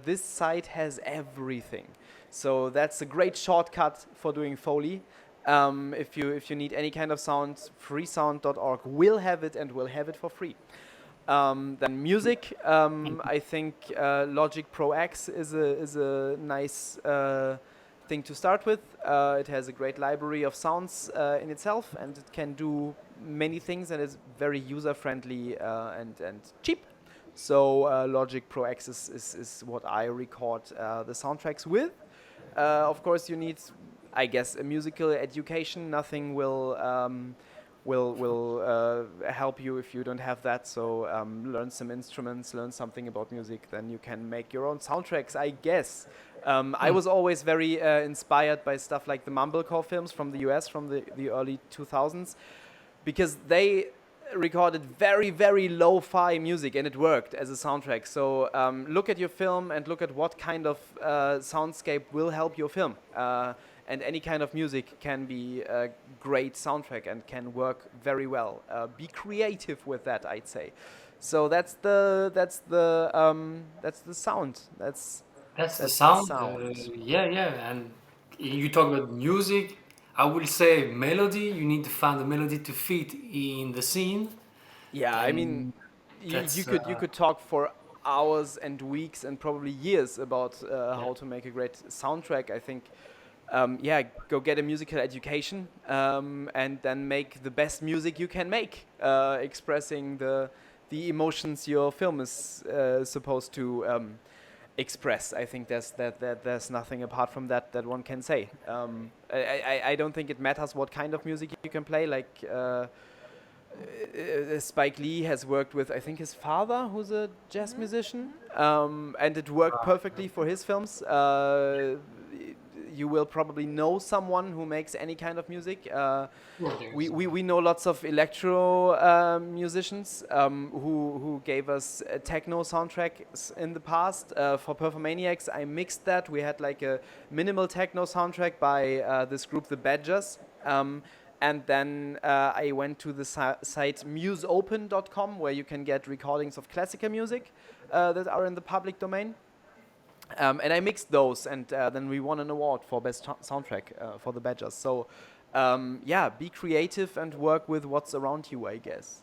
this site has everything. So that's a great shortcut for doing Foley. If you need any kind of sound, freesound.org will have it, and will have it for free. Then music, I think Logic Pro X is a nice thing to start with. It has a great library of sounds in itself, and it can do many things, and is very user friendly and cheap. So Logic Pro X is what I record the soundtracks with. Of course, you need, I guess, a musical education. Nothing will help you if you don't have that. So learn some instruments, learn something about music, then you can make your own soundtracks, I guess. I was always very inspired by stuff like the Mumblecore films from the US from the early 2000s, because they recorded very, very lo-fi music, and it worked as a soundtrack. So look at your film and look at what kind of soundscape will help your film. And any kind of music can be a great soundtrack and can work very well. Be creative with that, I'd say. So that's the sound. That's the sound. sound. Yeah. And you talk about music. I will say melody. You need to find a melody to fit in the scene. Yeah, I mean, you could talk for hours and weeks and probably years about how to make a great soundtrack. I think. Go get a musical education and then make the best music you can make, expressing the emotions your film is supposed to express. I think there's nothing apart from that one can say. I don't think it matters what kind of music you can play. Like Spike Lee has worked with, I think, his father, who's a jazz musician, and it worked perfectly for his films. You will probably know someone who makes any kind of music. We know lots of electro musicians who gave us techno soundtracks in the past. For Performaniacs, I mixed that. We had like a minimal techno soundtrack by this group, the Badgers. And then I went to the site museopen.com, where you can get recordings of classical music that are in the public domain. And I mixed those, and then we won an award for best soundtrack for the Badgers. So, be creative and work with what's around you, I guess.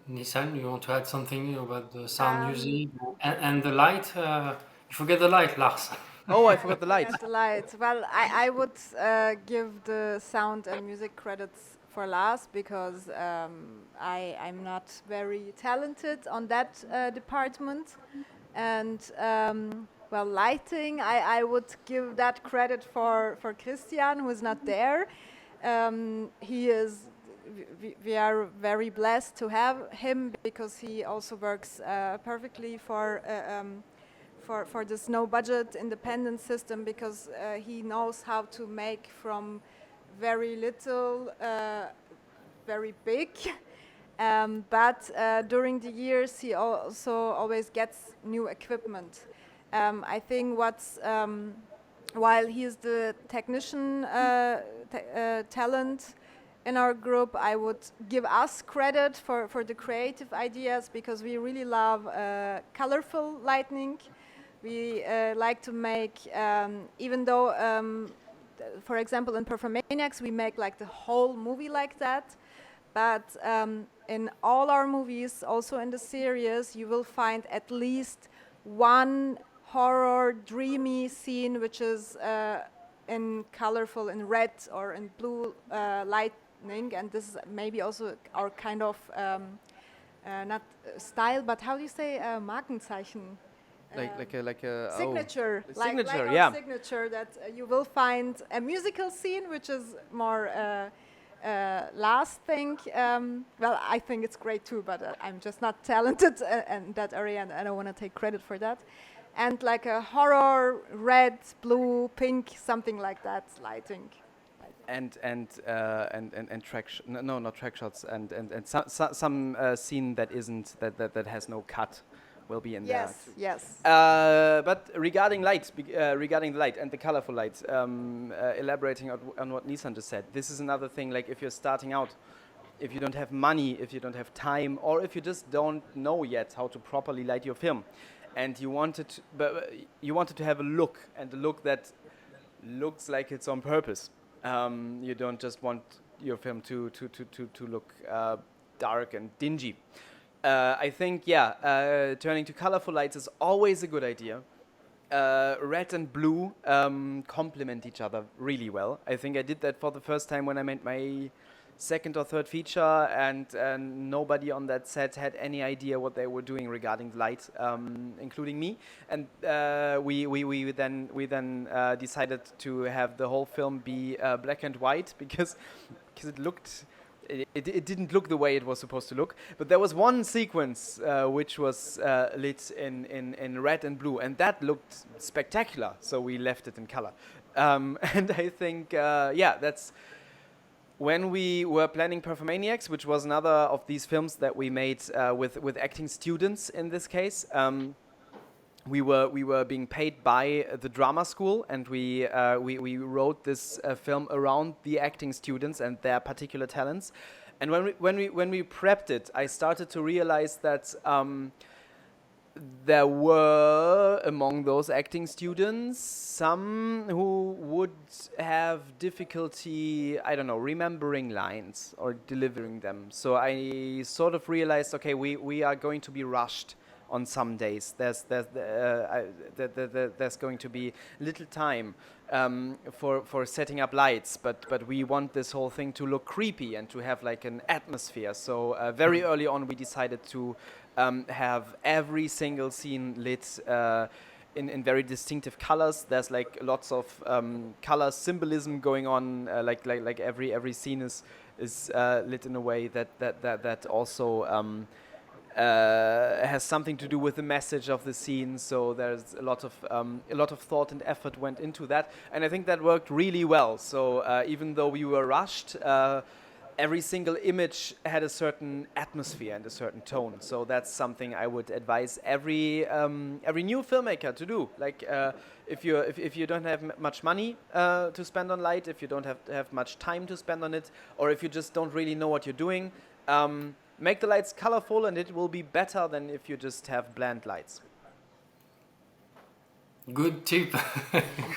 Nisan, you want to add something about the sound music and the light? You forget the light, Lars. Oh, I forgot the light. And the light. Well, I would give the sound and music credits for Lars, because I'm not very talented on that department, and Well, lighting, I would give that credit for Christian, who is not there. He is, we are very blessed to have him because he also works perfectly for this no budget independent system, because he knows how to make from very little very big. But during the years, he also always gets new equipment. I think while he is the technician talent in our group, I would give us credit for the creative ideas, because we really love colorful lighting. We like to make, even though, for example, in Performaniacs, we make like the whole movie like that. But in all our movies, also in the series, you will find at least one horror, dreamy scene which is in colorful, in red or in blue lightning. And this is maybe also our kind of, not style, but how do you say, Markenzeichen? Like a Signature, signature, like yeah. our signature, that you will find a musical scene which is more last thing. Well, I think it's great too, but I'm just not talented in that area, and I don't want to take credit for that. And like a horror, red, blue, pink, something like that lighting. And track no, not track shots, and some scene that isn't that has no cut will be in there. Yes, yes. But regarding light, regarding the light and the colorful light, elaborating on what Nisan just said, this is another thing. Like if you're starting out, if you don't have money, if you don't have time, or if you just don't know yet how to properly light your film, and you wanted to have a look, and a look that looks like it's on purpose. You don't just want your film to look dark and dingy. I think, turning to colorful lights is always a good idea. Red and blue complement each other really well. I think I did that for the first time when I made my second or third feature, and nobody on that set had any idea what they were doing regarding light, including me. And we then decided to have the whole film be black and white, because it looked. It didn't look the way it was supposed to look, but there was one sequence which was lit in red and blue, and that looked spectacular, so we left it in color. And I think, that's when we were planning Performaniacs, which was another of these films that we made with acting students in this case. We were being paid by the drama school, and we wrote this film around the acting students and their particular talents. And when we prepped it, I started to realize that there were among those acting students some who would have difficulty, I don't know, remembering lines or delivering them. So I sort of realized, okay, we are going to be rushed on some days. There's going to be little time for setting up lights, but we want this whole thing to look creepy and to have like an atmosphere. So very early on we decided to have every single scene lit in very distinctive colors. There's like lots of color symbolism going on. Like every scene is lit in a way that also has something to do with the message of the scene. So there's a lot of thought and effort went into that, and I think that worked really well. So even though we were rushed, every single image had a certain atmosphere and a certain tone. So that's something I would advise every new filmmaker to do. Like if you don't have much money to spend on light, if you don't have much time to spend on it, or if you just don't really know what you're doing, make the lights colorful, and it will be better than if you just have bland lights. Good tip.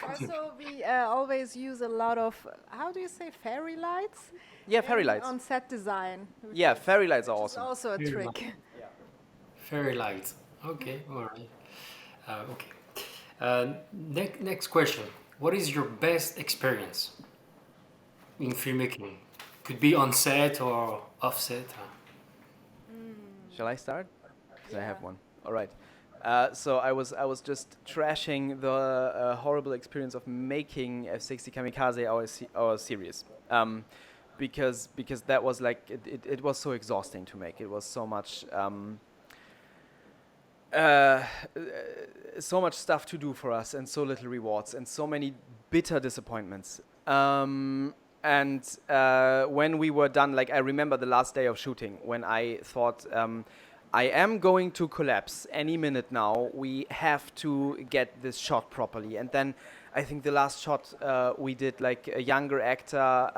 Also, we always use a lot of, how do you say, fairy lights? Yeah, fairy lights. On set design. Yeah, fairy lights are Which is awesome. also a Fairy trick. Fairy lights. Okay, all right. Next question. What is your best experience in filmmaking? Could be on set or off set. Shall I start? Because I have one. All right. So I was just trashing the horrible experience of making F-60 Kamikaze our series, because that was like it was so exhausting to make. It was so much. Uh, so much stuff to do for us and so little rewards and so many bitter disappointments. And when we were done, like I remember the last day of shooting when I thought, I am going to collapse any minute now. We have to get this shot properly. And then I think the last shot we did, like a younger actor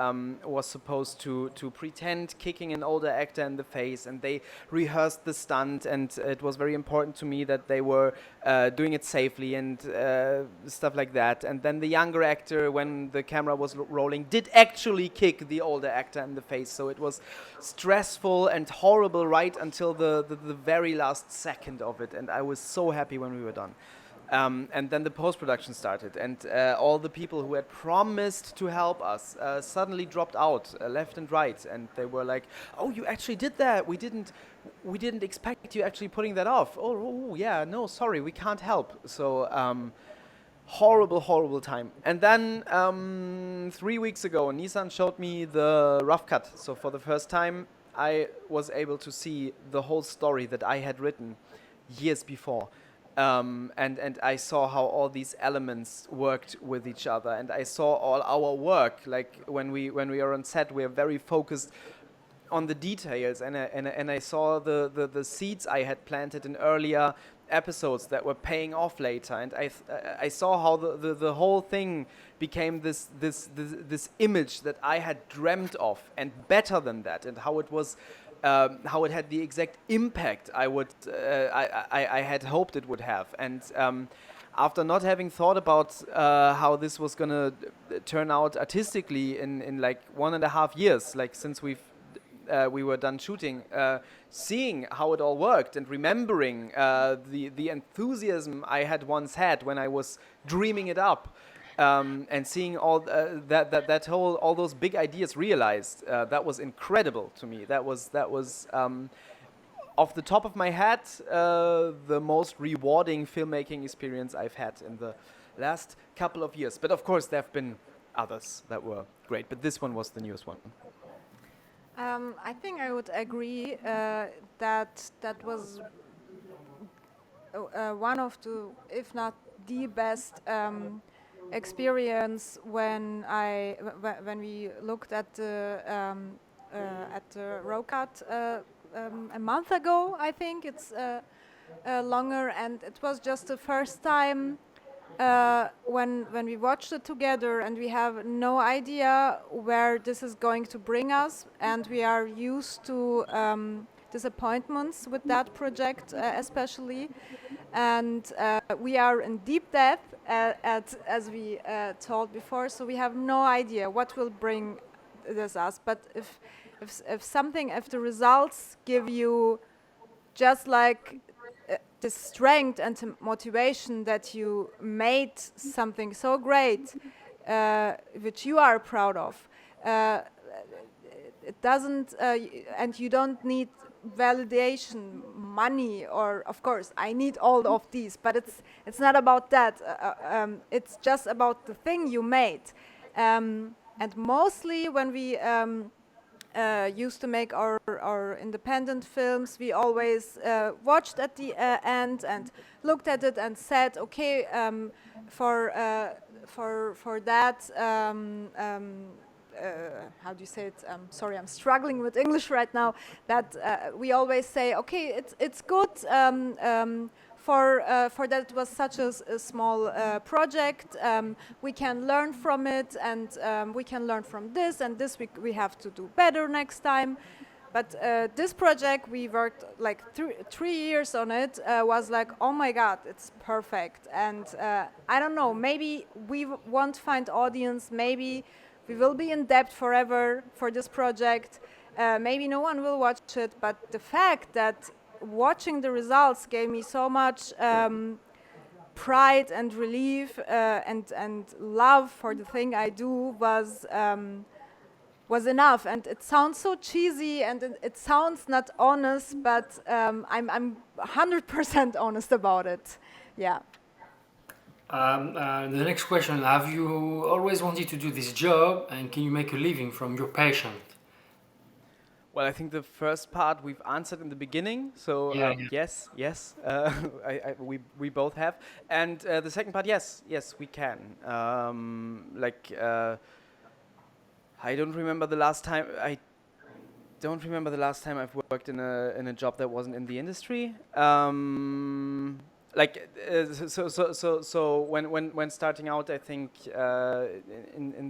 was supposed to pretend kicking an older actor in the face, and they rehearsed the stunt, and it was very important to me that they were doing it safely and stuff like that. And then the younger actor, when the camera was rolling, did actually kick the older actor in the face. So it was stressful and horrible right until the very last second of it, and I was so happy when we were done. And then the post-production started, and all the people who had promised to help us suddenly dropped out left and right, and they were like, "Oh, you actually did that? We didn't expect you actually putting that off. Oh, yeah, no, sorry, we can't help." So horrible time. And then 3 weeks ago, Nisan showed me the rough cut. So for the first time, I was able to see the whole story that I had written years before. And I saw how all these elements worked with each other, and I saw all our work. Like when we are on set, we are very focused on the details, and I saw the seeds I had planted in earlier episodes that were paying off later, and I saw how the whole thing became this image that I had dreamt of, and better than that, and how it was. How it had the exact impact I had hoped it would have, and after not having thought about how this was gonna turn out artistically in like 1.5 years, like since we were done shooting, seeing how it all worked and remembering the enthusiasm I had once had when I was dreaming it up. And seeing all all those big ideas realized, that was incredible to me. That was off the top of my head the most rewarding filmmaking experience I've had in the last couple of years. But of course, there have been others that were great, but this one was the newest one. I think I would agree that was one of the, if not the best. Experience when we looked at the raw cut a month ago. I think it's longer, and it was just the first time when we watched it together, and we have no idea where this is going to bring us, and we are used to disappointments with that project especially, and we are in deep depth as we told before, so we have no idea what will bring us. But if the results give you just like the strength and the motivation that you made something so great, which you are proud of, it doesn't, and you don't need validation, money, or of course I need all of these, but it's not about that. It's just about the thing you made, and mostly when we used to make our independent films, we always watched at the end and looked at it and said, okay, for that. How do you say it? Sorry, I'm struggling with English right now. That we always say, okay, it's good for that it was such a small project. We can learn from it, and we can learn from this, and this we have to do better next time. But this project, we worked like 3 years on it, was like, oh my God, it's perfect. And I don't know, maybe we won't find audience, maybe we will be in debt forever for this project. Maybe no one will watch it, but the fact that watching the results gave me so much pride and relief and love for the thing I do was was enough. And it sounds so cheesy, and it sounds not honest, but I'm 100% honest about it. Yeah. The next question: have you always wanted to do this job, and can you make a living from your passion? Well, I think the first part we've answered in the beginning. So Yeah. yes, yes, we both have. And the second part, yes, yes, we can. I don't remember the last time. I don't remember the last time I've worked in a job that wasn't in the industry. So when starting out, I think in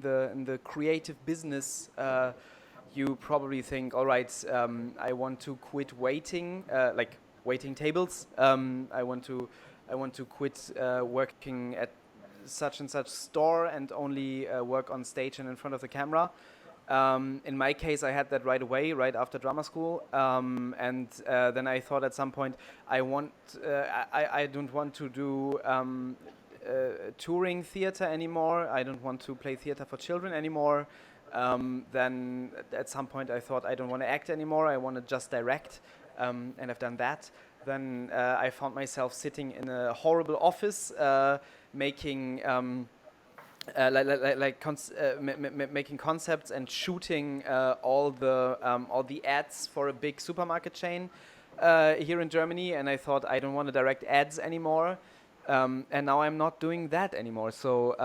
the creative business, you probably think, all right, I want to quit waiting, like waiting tables. I want to quit working at such and such store and only work on stage and in front of the camera. In my case, I had that right away, right after drama school, and then I thought at some point I don't want to do touring theater anymore. I don't want to play theater for children anymore. Then at some point I thought I don't want to act anymore. I want to just direct, and I've done that. Then I found myself sitting in a horrible office, making. Making concepts and shooting all the ads for a big supermarket chain here in Germany, and I thought I don't want to direct ads anymore, and now I'm not doing that anymore. So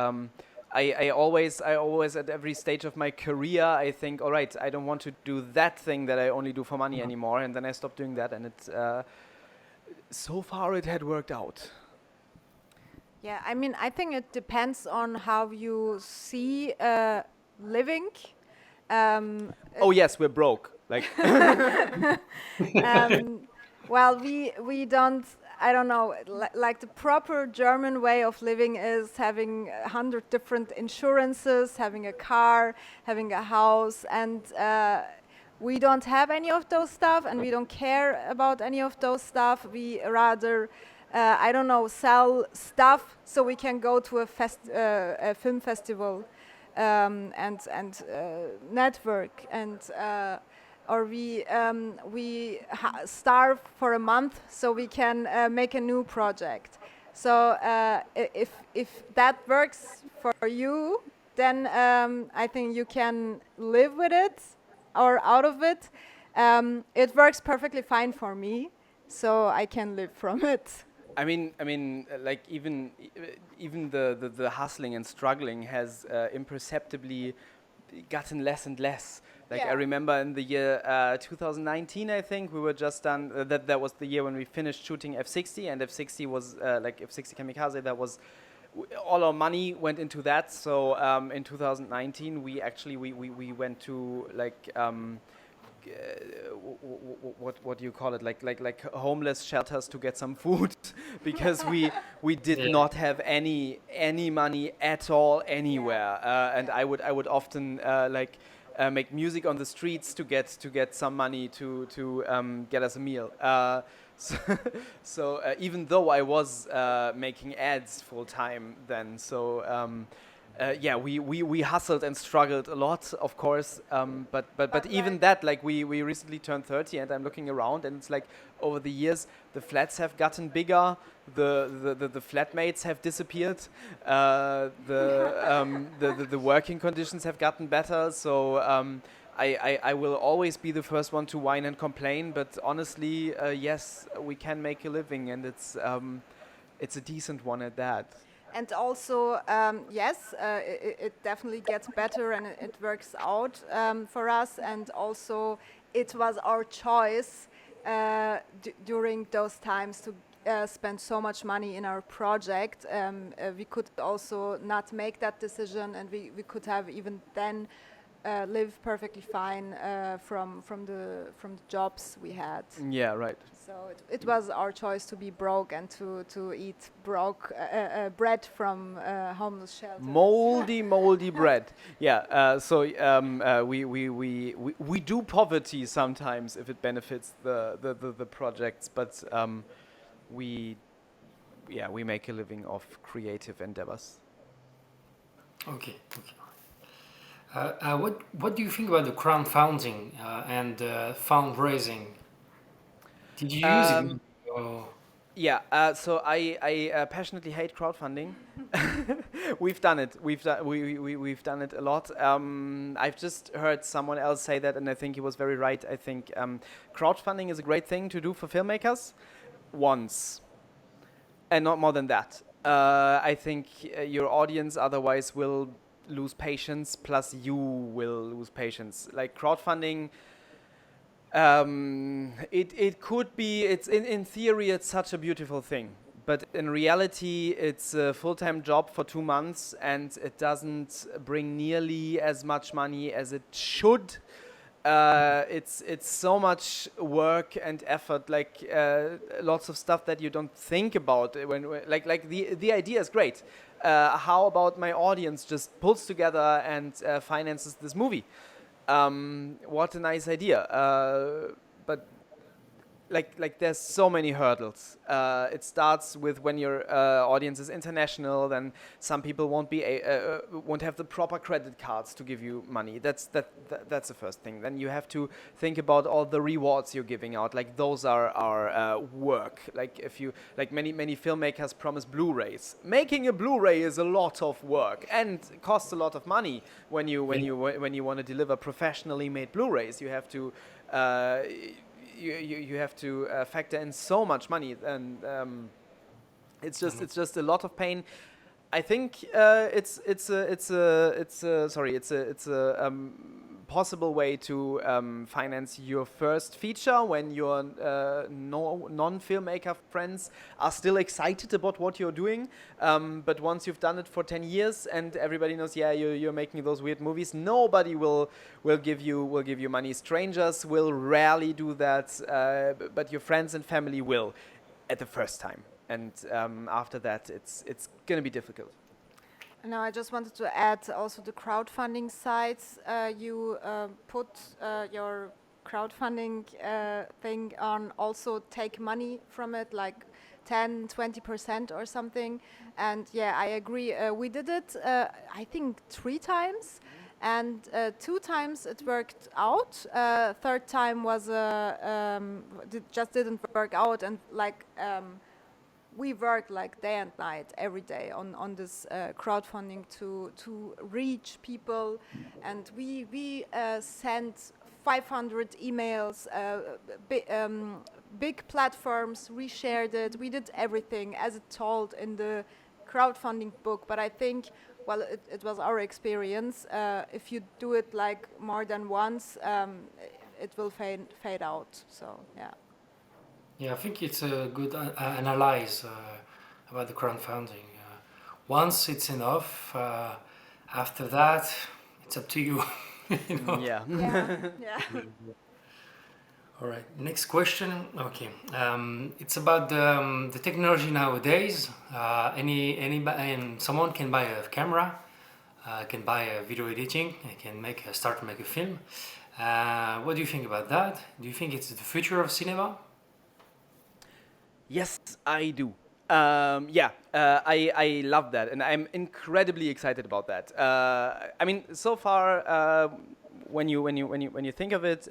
I always at every stage of my career I think, all right, I don't want to do that thing that I only do for money anymore, and then I stopped doing that, and it so far it had worked out. Yeah, I mean, I think it depends on how you see living. Oh yes, we're broke. Like, Well, we don't. I don't know. Like the proper German way of living is having 100 different insurances, having a car, having a house, and we don't have any of those stuff, and we don't care about any of those stuff. We rather. I don't know, sell stuff so we can go to a film festival and network, and or we starve for a month so we can make a new project. So if that works for you, then I think you can live with it or out of it. It works perfectly fine for me, so I can live from it. I mean, like even the hustling and struggling has imperceptibly gotten less and less. Like Yeah. I remember in the year 2019, I think we were just done. That was the year when we finished shooting F60, and F60 was like F60 Kamikaze. That was all our money went into that. So in 2019, we actually we went to like. What do you call it, like homeless shelters to get some food because we did not have any money at all anywhere, and I would often make music on the streets to get some money to get us a meal. So even though I was making ads full time then, so yeah, we hustled and struggled a lot, of course, but even that, like we recently turned 30, and I'm looking around, and it's like over the years the flats have gotten bigger, the flatmates have disappeared, the working conditions have gotten better. So I will always be the first one to whine and complain, but honestly, yes, we can make a living, and it's a decent one at that. And also, yes, it definitely gets better, and it works out for us. And also, it was our choice during those times to spend so much money in our project. We could also not make that decision, and we could have even then live perfectly fine from the jobs we had. Yeah, right. So it was our choice to be broke and to eat broke bread from homeless shelters. Moldy bread. Yeah. So we do poverty sometimes if it benefits the projects, but we make a living off creative endeavors. Okay. What do you think about the crowdfunding and fundraising? Did you use it? Um, Oh, Yeah, so I passionately hate crowdfunding. We've done it. We've done it a lot. I've just heard someone else say that, and I think he was very right. I think crowdfunding is a great thing to do for filmmakers once, and not more than that. I think your audience otherwise will lose patience. Plus, you will lose patience. Like crowdfunding, it could be, it's in theory, it's such a beautiful thing. But in reality, it's a full-time job for 2 months and it doesn't bring nearly as much money as it should. It's so much work and effort, like lots of stuff that you don't think about like the idea is great. How about my audience just pulls together and finances this movie? What a nice idea. But like there's so many hurdles. It starts with when your audience is international, then some people won't have the proper credit cards to give you money. That's the first thing. Then you have to think about all the rewards you're giving out. Like those are work. Like if you like many filmmakers promise Blu-rays. Making a Blu-ray is a lot of work and costs a lot of money when you want to deliver professionally made Blu-rays. You have to. You have to factor in so much money, and it's just a lot of pain. I think it's a possible way to finance your first feature when your non-filmmaker friends are still excited about what you're doing. But once you've done it for 10 years and everybody knows, yeah, you're making those weird movies, nobody will give you money. Strangers will rarely do that, but your friends and family will at the first time. And after that, it's gonna be difficult. No, I just wanted to add also the crowdfunding sites. You put your crowdfunding thing on, also take money from it, like 10-20% or something. And yeah, I agree. We did it, I think, 3 times. And 2 times it worked out. Third time was just didn't work out, and like we worked like day and night every day on this crowdfunding to reach people, and we sent 500 emails, big platforms, we shared it, we did everything as it told in the crowdfunding book. But I think, well, it was our experience, if you do it like more than once, it will fade out. So yeah. yeah, I think it's a good analyze about the crowdfunding. Once it's enough. After that, it's up to you. you know. Yeah. Yeah. Yeah. All right. Next question. Okay. It's about the technology nowadays. Someone can buy a camera, can buy a video editing, and can start to make a film. What do you think about that? Do you think it's the future of cinema? Yes, I do. Yeah, I love that, and I'm incredibly excited about that. I mean, so far, when you think of it,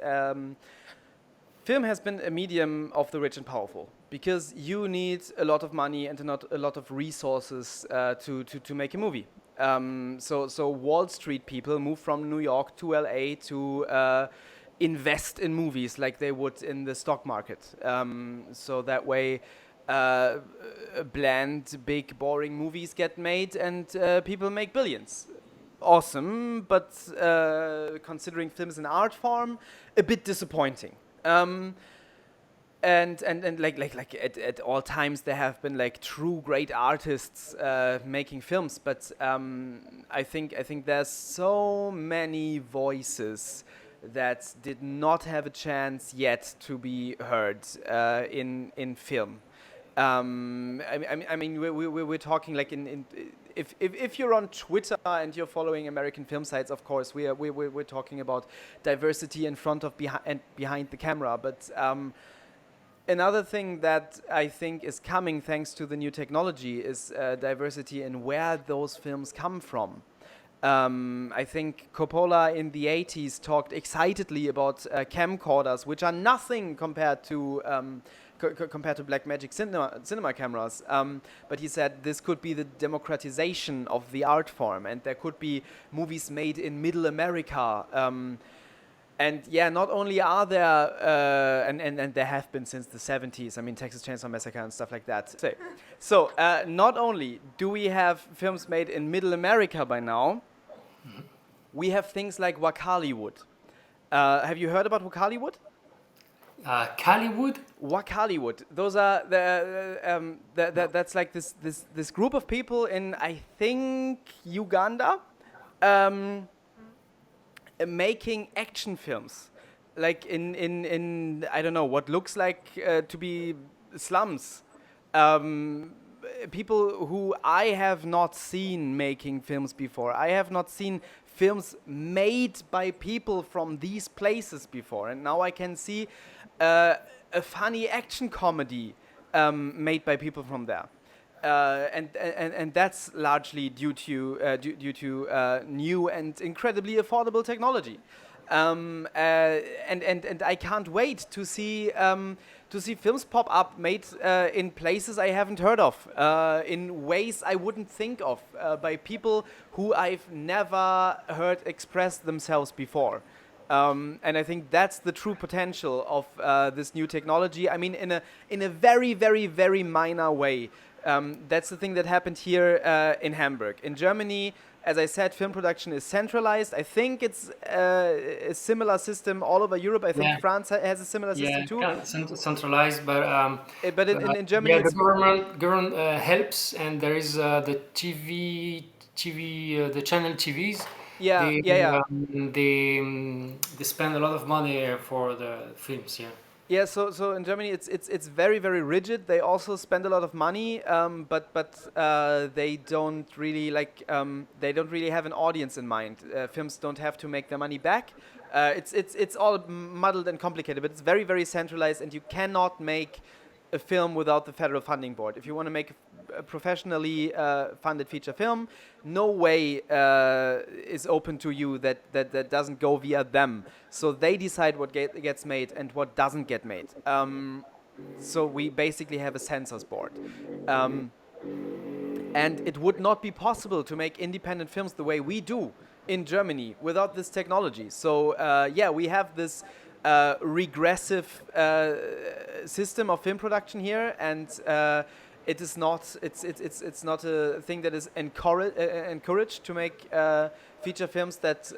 film has been a medium of the rich and powerful because you need a lot of money and not a lot of resources to make a movie. So Wall Street people move from New York to LA to invest in movies like they would in the stock market. So that way, bland, big, boring movies get made and people make billions. Awesome, but considering film as an art form, a bit disappointing. And like at all times there have been like true great artists making films, but I think there's so many voices that did not have a chance yet to be heard in film. I mean, we're talking like if you're on Twitter and you're following American film sites, of course we're talking about diversity in front of and behind the camera. But another thing that I think is coming thanks to the new technology is diversity in where those films come from. I think Coppola in the 80s talked excitedly about camcorders, which are nothing compared to compared to Blackmagic cinema cameras. But he said this could be the democratization of the art form, and there could be movies made in Middle America. And yeah, not only are there, and there have been since the 70s, I mean, Texas Chainsaw Massacre and stuff like that. So not only do we have films made in Middle America by now, we have things like Wakaliwood. Have you heard about Wakaliwood? Hollywood? Wakaliwood. Those are that's like this group of people in, I think, Uganda. Making action films, like in I don't know what looks like to be slums. People who I have not seen making films before. I have not seen films made by people from these places before, and now I can see a funny action comedy made by people from there. And that's largely due to new and incredibly affordable technology, and I can't wait to see films pop up made in places I haven't heard of, in ways I wouldn't think of, by people who I've never heard express themselves before. And I think that's the true potential of this new technology. I mean, in a very, very, very minor way. That's the thing that happened here in Hamburg. In Germany, as I said, film production is centralized. I think it's a similar system all over Europe. I think France has a similar system too. Yeah, centralized, but But in Germany, yeah, it's the government helps, and there is the TV, the channel TVs. Yeah, they, yeah. they spend a lot of money for the films. Yeah. Yeah, so in Germany it's very, very rigid. They also spend a lot of money, but they don't really they don't really have an audience in mind. Films don't have to make their money back. It's all muddled and complicated, but it's very, very centralized, and you cannot make a film without the federal funding board. If you want to make a professionally funded feature film, no way is open to you that doesn't go via them. So they decide what gets made and what doesn't get made. So we basically have a censors board. And it would not be possible to make independent films the way we do in Germany without this technology. So yeah, we have this regressive system of film production here, and it is not. It's not a thing that is encouraged to make feature films that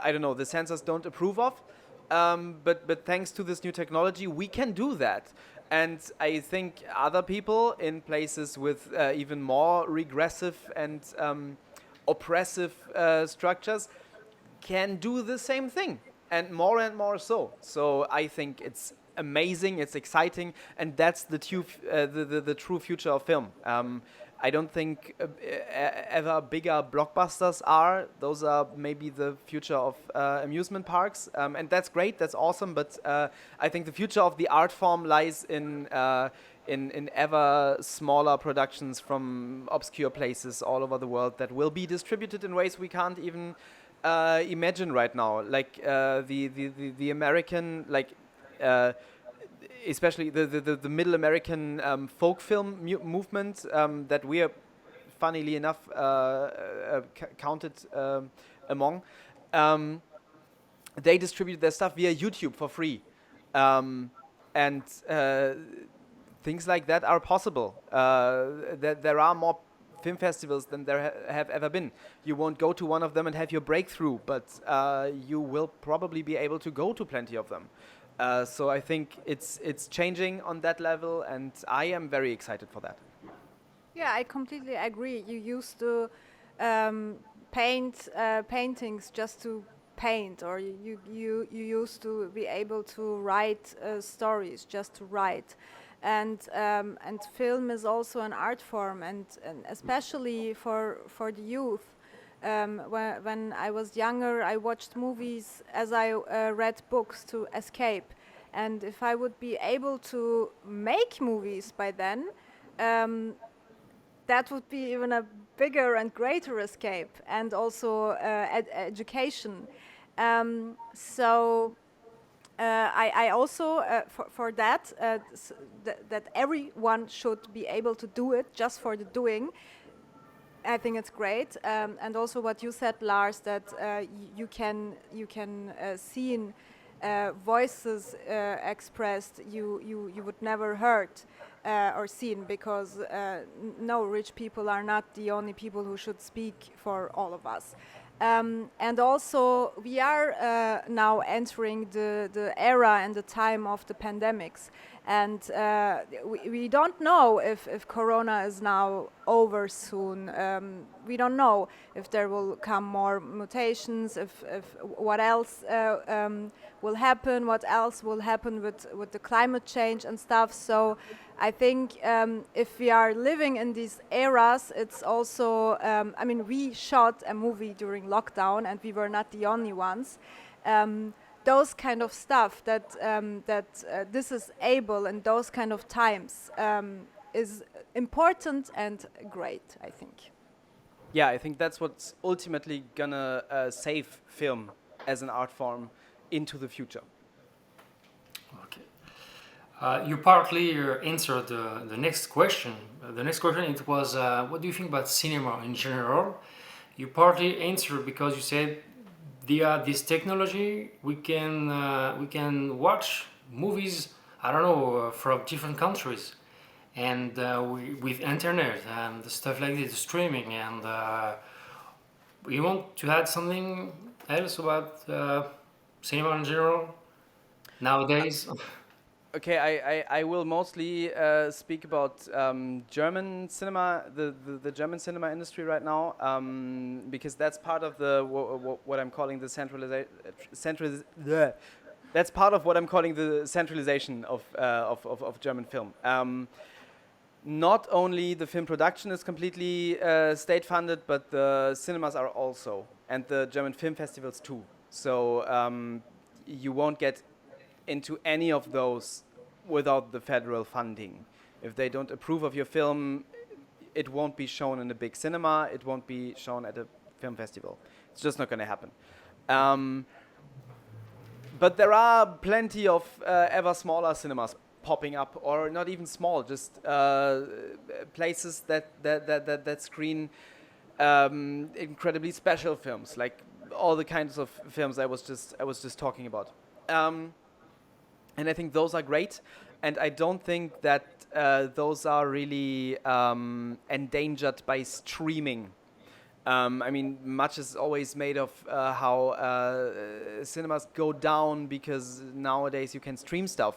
I don't know, the censors don't approve of. But thanks to this new technology, we can do that. And I think other people in places with even more regressive and oppressive structures can do the same thing, and more so. So I think it's amazing, it's exciting, and that's the true future of film. I don't think ever bigger blockbusters are. Those are maybe the future of amusement parks, and that's great, that's awesome. But I think the future of the art form lies in ever smaller productions from obscure places all over the world that will be distributed in ways we can't even imagine right now. Like the American, especially the Middle American folk film movement that we are, funnily enough, counted among. They distribute their stuff via YouTube for free, and things like that are possible. There are more film festivals than there have ever been. You won't go to one of them and have your breakthrough, but you will probably be able to go to plenty of them. So I think it's changing on that level, and I am very excited for that. Yeah, I completely agree. You used to paint paintings just to paint, or you used to be able to write stories just to write. And film is also an art form, and especially for the youth. When I was younger, I watched movies as I read books to escape. And if I would be able to make movies by then, that would be even a bigger and greater escape, and also education. So I also for that that everyone should be able to do it just for the doing. I think it's great, and also what you said, Lars, that you can see in voices expressed you would never heard or seen, because no, rich people are not the only people who should speak for all of us. And also, we are now entering the era and the time of the pandemics. And we don't know if Corona is now over soon. We don't know if there will come more mutations, if what else will happen, what else will happen with the climate change and stuff. So I think if we are living in these eras, it's also, I mean, we shot a movie during lockdown and we were not the only ones. Those kind of stuff that this is able in those kind of times is important and great, I think. Yeah, I think that's what's ultimately gonna save film as an art form into the future. Okay. You partly answered the next question. The next question, it was, what do you think about cinema in general? You partly answered because you said, via this technology, we can watch movies, I don't know, from different countries, and with internet and stuff like this, streaming. And you want to add something else about cinema in general nowadays? Okay, I will mostly speak about German cinema, the German cinema industry right now, because that's part of the what I'm calling the that's part of what I'm calling the centralization of German film. Not only the film production is completely state funded, but the cinemas are also, and the German film festivals too. So you won't get into any of those without the federal funding. If they don't approve of your film, it won't be shown in a big cinema, it won't be shown at a film festival. It's just not going to happen. But there are plenty of ever smaller cinemas popping up, or not even small, just places that screen incredibly special films, like all the kinds of films I was just talking about. And I think those are great, and I don't think that those are really endangered by streaming. I mean, much is always made of how cinemas go down because nowadays you can stream stuff.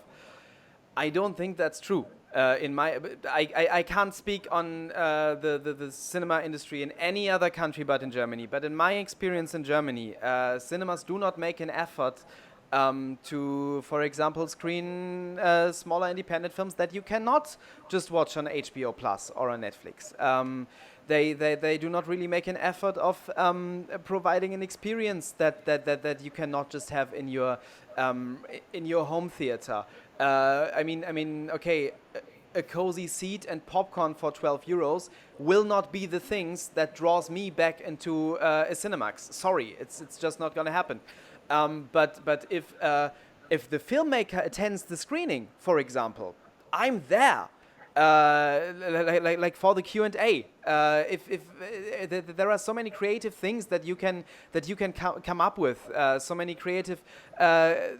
I don't think that's true. I can't speak on the cinema industry in any other country but in Germany. But in my experience in Germany, cinemas do not make an effort to, for example, screen smaller independent films that you cannot just watch on HBO Plus or on Netflix. They do not really make an effort of providing an experience that you cannot just have in your home theater. I mean, okay, a cozy seat and popcorn for 12 euros will not be the things that draws me back into a Cinemax. Sorry, it's just not going to happen. But if the filmmaker attends the screening, for example, I'm there. Like for the Q&A, if there are so many creative things that you can come up with, so many creative I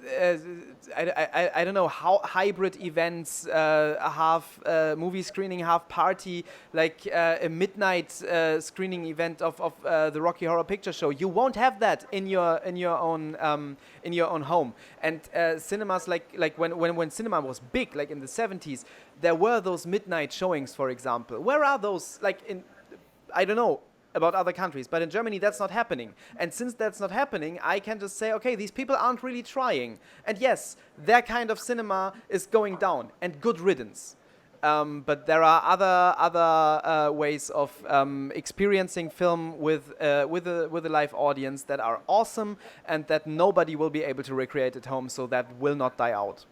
don't know, how hybrid events, half movie screening, half party, like a midnight screening event of the Rocky Horror Picture Show. You won't have that in your own home. And cinemas like when cinema was big, like in the 70s, there were those midnight showings, for example. Where are those? Like I don't know about other countries, but in Germany that's not happening. And since that's not happening, I can just say, okay, these people aren't really trying. And yes, their kind of cinema is going down, and good riddance. But there are other ways of experiencing film with a live audience that are awesome and that nobody will be able to recreate at home, so that will not die out.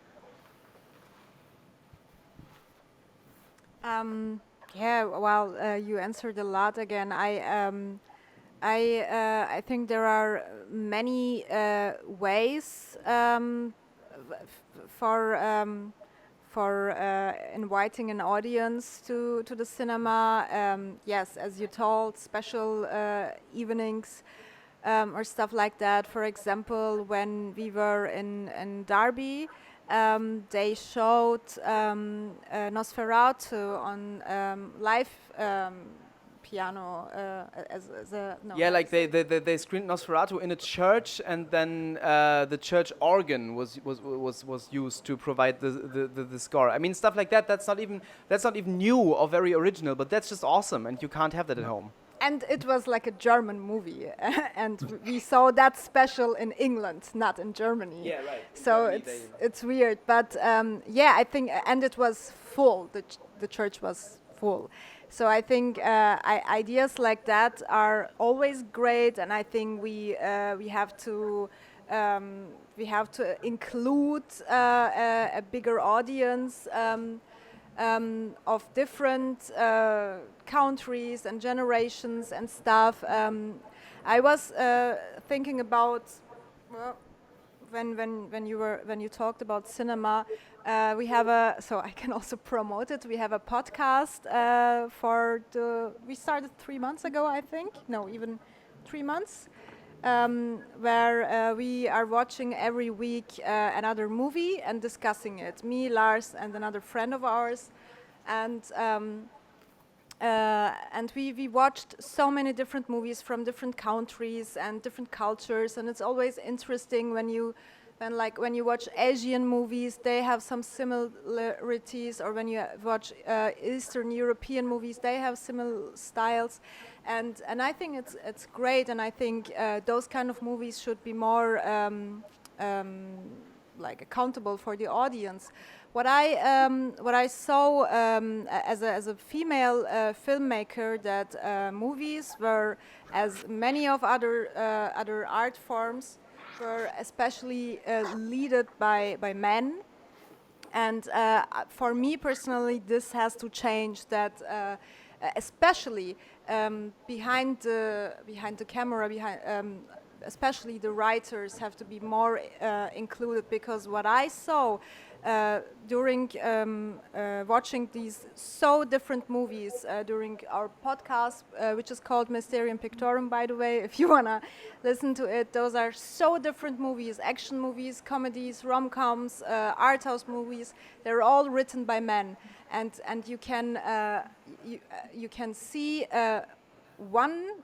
Yeah, well, you answered a lot again. I think there are many ways for inviting an audience to the cinema. Yes, as you told, special evenings or stuff like that. For example, when we were in Derby, they showed Nosferatu on live piano as a no. Yeah, like they screened Nosferatu in a church, and then the church organ was used to provide the score. I mean, stuff like that. That's not even new or very original, but that's just awesome, and you can't have that at home. And it was like a German movie, and we saw that special in England, not in Germany. Yeah, right. In So Germany it's weird, but yeah, I think, and it was full. The church was full. So I think ideas like that are always great, and I think we have to include a bigger audience. Of different countries and generations and stuff. I was thinking about, well, when you talked about cinema, we have so I can also promote it. We have a podcast we started 3 months ago, I think. No, even 3 months. Where we are watching every week another movie and discussing it. Me, Lars, and another friend of ours, and we watched so many different movies from different countries and different cultures, and it's always interesting when you watch Asian movies, they have some similarities, or when you watch Eastern European movies, they have similar styles, and I think it's great, and I think those kind of movies should be more like accountable for the audience. What I saw as a female filmmaker, that movies were, as many of other art forms, were especially led by men, and for me personally, this has to change. That especially behind the camera, especially the writers have to be more included, because what I saw during watching these so different movies during our podcast, which is called Mysterium Pictorum, by the way, if you want to listen to it. Those are so different movies: action movies, comedies, rom-coms, art house movies. They're all written by men, and you can see one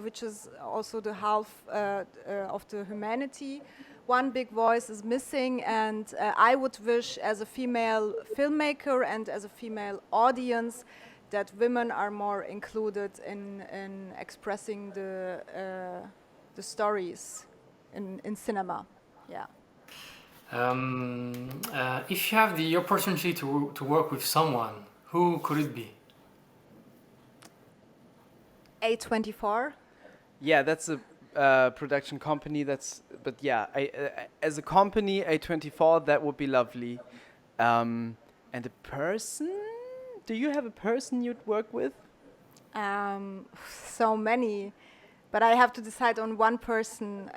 which is also the half of the humanity. One big voice is missing, and I would wish, as a female filmmaker and as a female audience, that women are more included in expressing the stories in cinema. Yeah. If you have the opportunity to work with someone, who could it be? A24. Yeah, that's a production company. But yeah, as a company, A24, that would be lovely. And a person? Do you have a person you'd work with? So many, but I have to decide on one person.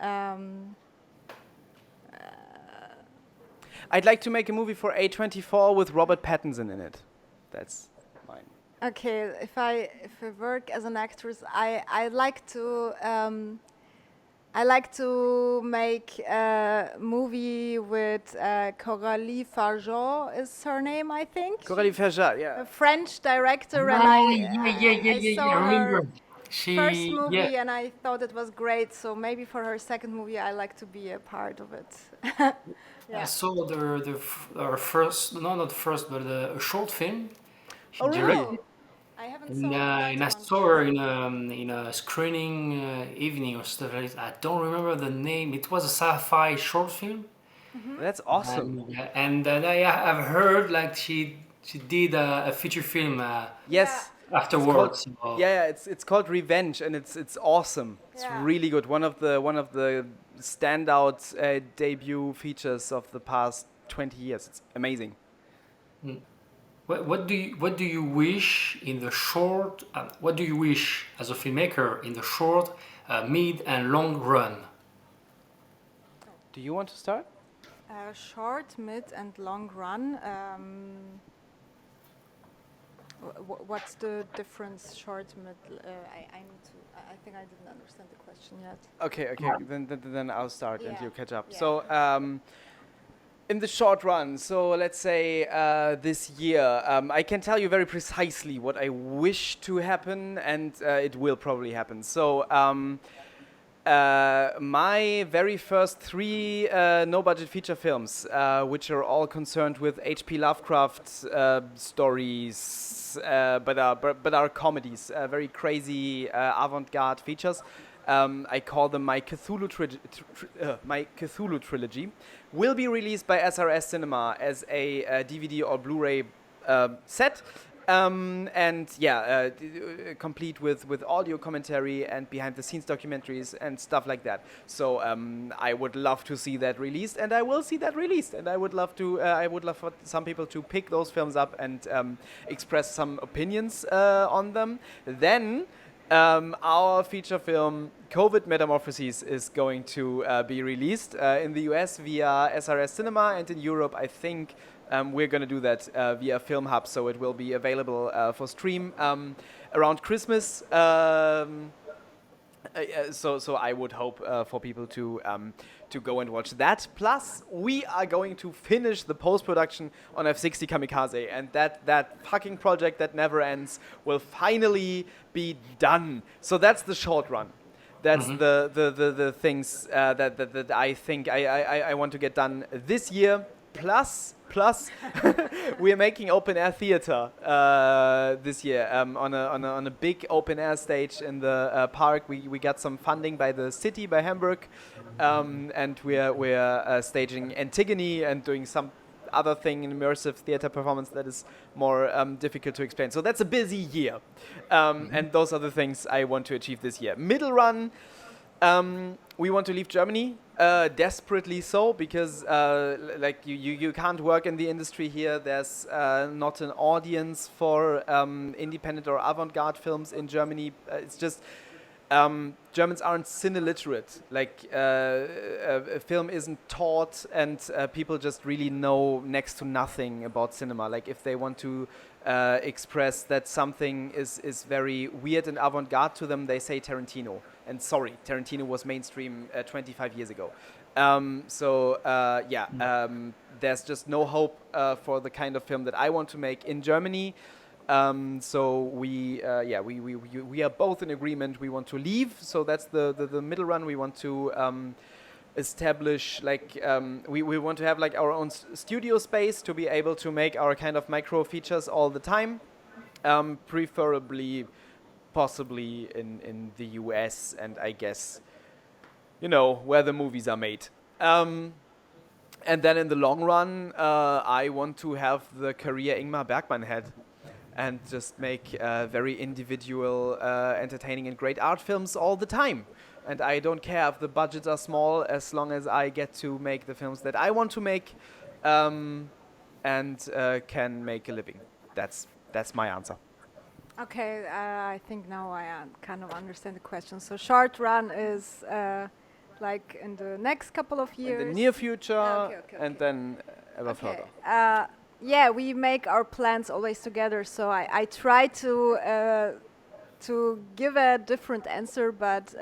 I'd like to make a movie for A24 with Robert Pattinson in it. That's mine. Okay, if I work as an actress, I like to make a movie with Coralie Fargeau is her name, I think. Coralie Fargeau, yeah. A French director, and I saw I remember. her first movie, and I thought it was great. So maybe for her second movie, I like to be a part of it. I saw her first, no, not first, but a short film. She Oh, directed. really? I haven't And, seen that and I one. saw her in a screening evening or stuff like that. I don't remember the name. It was a sci-fi short film. That's awesome. And then I've heard like she did a feature film Yes. afterwards. So- Yeah, it's called Revenge, and it's awesome. It's Yeah. really good. One of the standout debut features of the past 20 years. It's amazing. what do you wish in the short? What do you wish as a filmmaker in the short, mid, and long run? Do you want to start? Short, mid, and long run. What's the difference, short, mid? I need to. I think I didn't understand the question yet. Okay, then I'll start and Yeah, you catch up. yeah. So, in the short run, so let's say this year, I can tell you very precisely what I wish to happen, and it will probably happen. So, my very first 3 no-budget feature films, which are all concerned with H.P. Lovecraft stories, but are comedies, very crazy avant-garde features. I call them my Cthulhu trilogy. Will be released by SRS Cinema as a DVD or Blu-ray set. Complete with audio commentary and behind-the-scenes documentaries and stuff like that. So I would love to see that released, and I will see that released. And I would love for some people to pick those films up and express some opinions on them. Then our feature film COVID Metamorphoses is going to be released in the US via SRS Cinema, and in Europe, I think. We're going to do that via Film Hub, so it will be available for stream around Christmas. So I would hope for people to go and watch that. Plus, we are going to finish the post-production on F-60 Kamikaze, and that fucking project that never ends will finally be done. So that's the short run. That's the things that I think I want to get done this year. Plus, we are making open air theater this year on a big open air stage in the park. We got some funding by the city, by Hamburg, and we're staging Antigone and doing some other thing, an immersive theater performance that is more difficult to explain. So that's a busy year, and those are the things I want to achieve this year. Middle run. We want to leave Germany, desperately so, because like you can't work in the industry here. There's not an audience for independent or avant-garde films in Germany. It's just Germans aren't cine-literate. Like a film isn't taught, and people just really know next to nothing about cinema. Like if they want to express that something is very weird and avant-garde to them, they say Tarantino. And sorry, Tarantino was mainstream 25 years ago. There's just no hope for the kind of film that I want to make in Germany. So we are both in agreement. We want to leave. So that's the middle run. We want to establish we want to have like our own studio space to be able to make our kind of micro features all the time, preferably. Possibly in the US, and I guess, where the movies are made. And then in the long run, I want to have the career Ingmar Bergman had and just make very individual, entertaining and great art films all the time. And I don't care if the budgets are small, as long as I get to make the films that I want to make and can make a living. That's my answer. Okay, I think now I kind of understand the question. So short run is like in the next couple of years? In the near future, okay. and then ever further. Yeah, we make our plans always together. So I try to give a different answer, but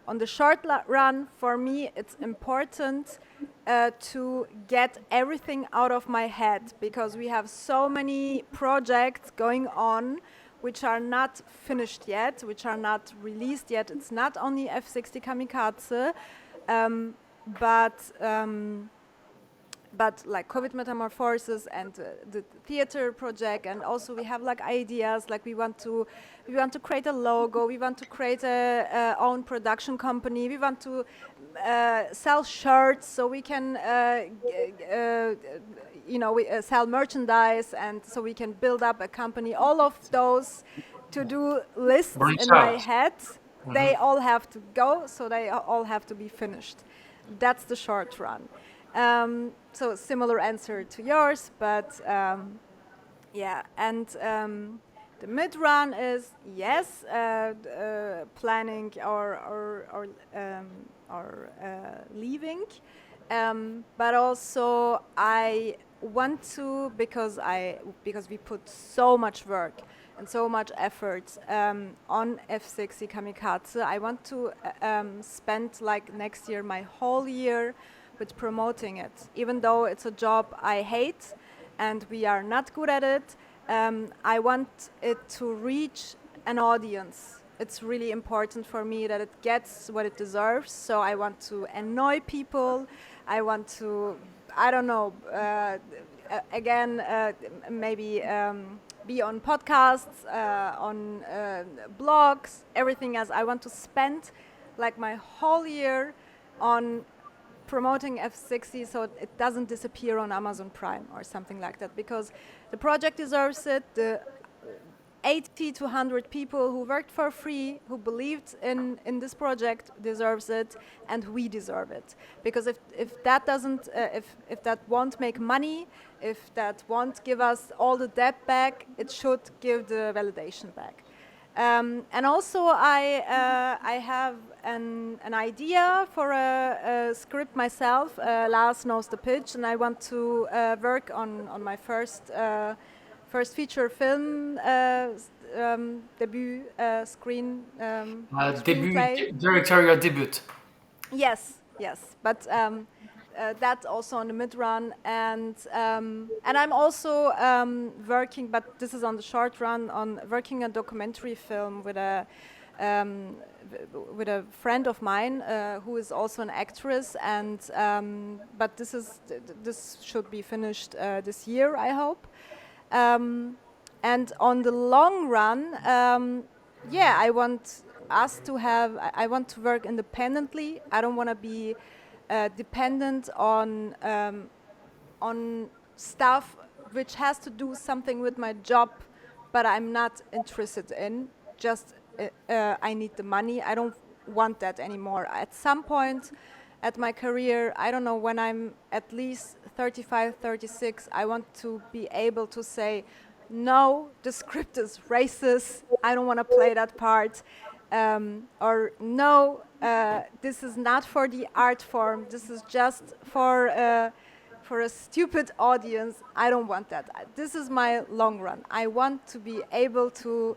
on the short run, for me, it's important to get everything out of my head, because we have so many projects going on which are not finished yet, which are not released yet. It's not only F-60 Kamikaze, but like COVID Metamorphoses and the theater project, and also we have like ideas, like we want to create a logo, we want to create a own production company, we want to sell shirts so we can sell merchandise, and so we can build up a company. All of those to-do lists in my head, they all have to go, so they all have to be finished. That's the short run. So similar answer to yours, but Yeah, and the mid run is yes, planning or leaving, but also I want to because we put so much work and so much effort on F60 Kamikaze. I want to spend like next year my whole year with promoting it, even though it's a job I hate and we are not good at it. I want it to reach an audience. It's really important for me that it gets what it deserves. So I want to annoy people. I want to, I don't know, again, maybe be on podcasts, on blogs, everything else. I want to spend like my whole year on promoting F60 so it doesn't disappear on Amazon Prime or something like that, because the project deserves it. The 80 to 100 people who worked for free, who believed in this project deserves it, and we deserve it. Because if that doesn't, if that won't make money, if that won't give us all the debt back, it should give the validation back. And also, I have an idea for a script myself. Lars knows the pitch, and I want to work on my first feature film debut screenplay. Directorial debut. Yes, but that's also on the mid run, and I'm also working, but this is on the short run, on working a documentary film with a friend of mine who is also an actress, and but this should be finished this year, I hope. And on the long run, I want us to have. I want to work independently. I don't want to be dependent on stuff which has to do something with my job, but I'm not interested in. Just I need the money. I don't want that anymore. At some point at my career, I don't know, when I'm at least 35, 36, I want to be able to say, no, the script is racist, I don't want to play that part. Or no, this is not for the art form, this is just for a stupid audience. I don't want that. This is my long run. I want to be able to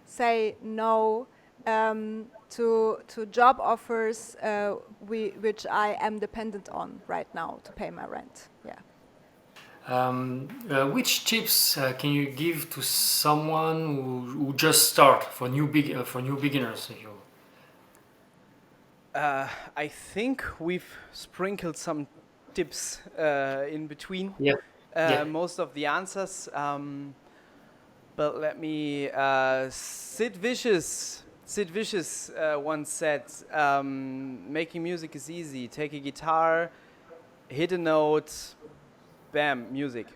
say no to job offers which I am dependent on right now to pay my rent. Yeah. Which tips can you give to someone who just start for new beginners? I think we've sprinkled some tips in between most of the answers. But let me. Sid Vicious once said, "Making music is easy. Take a guitar, hit a note, bam, music."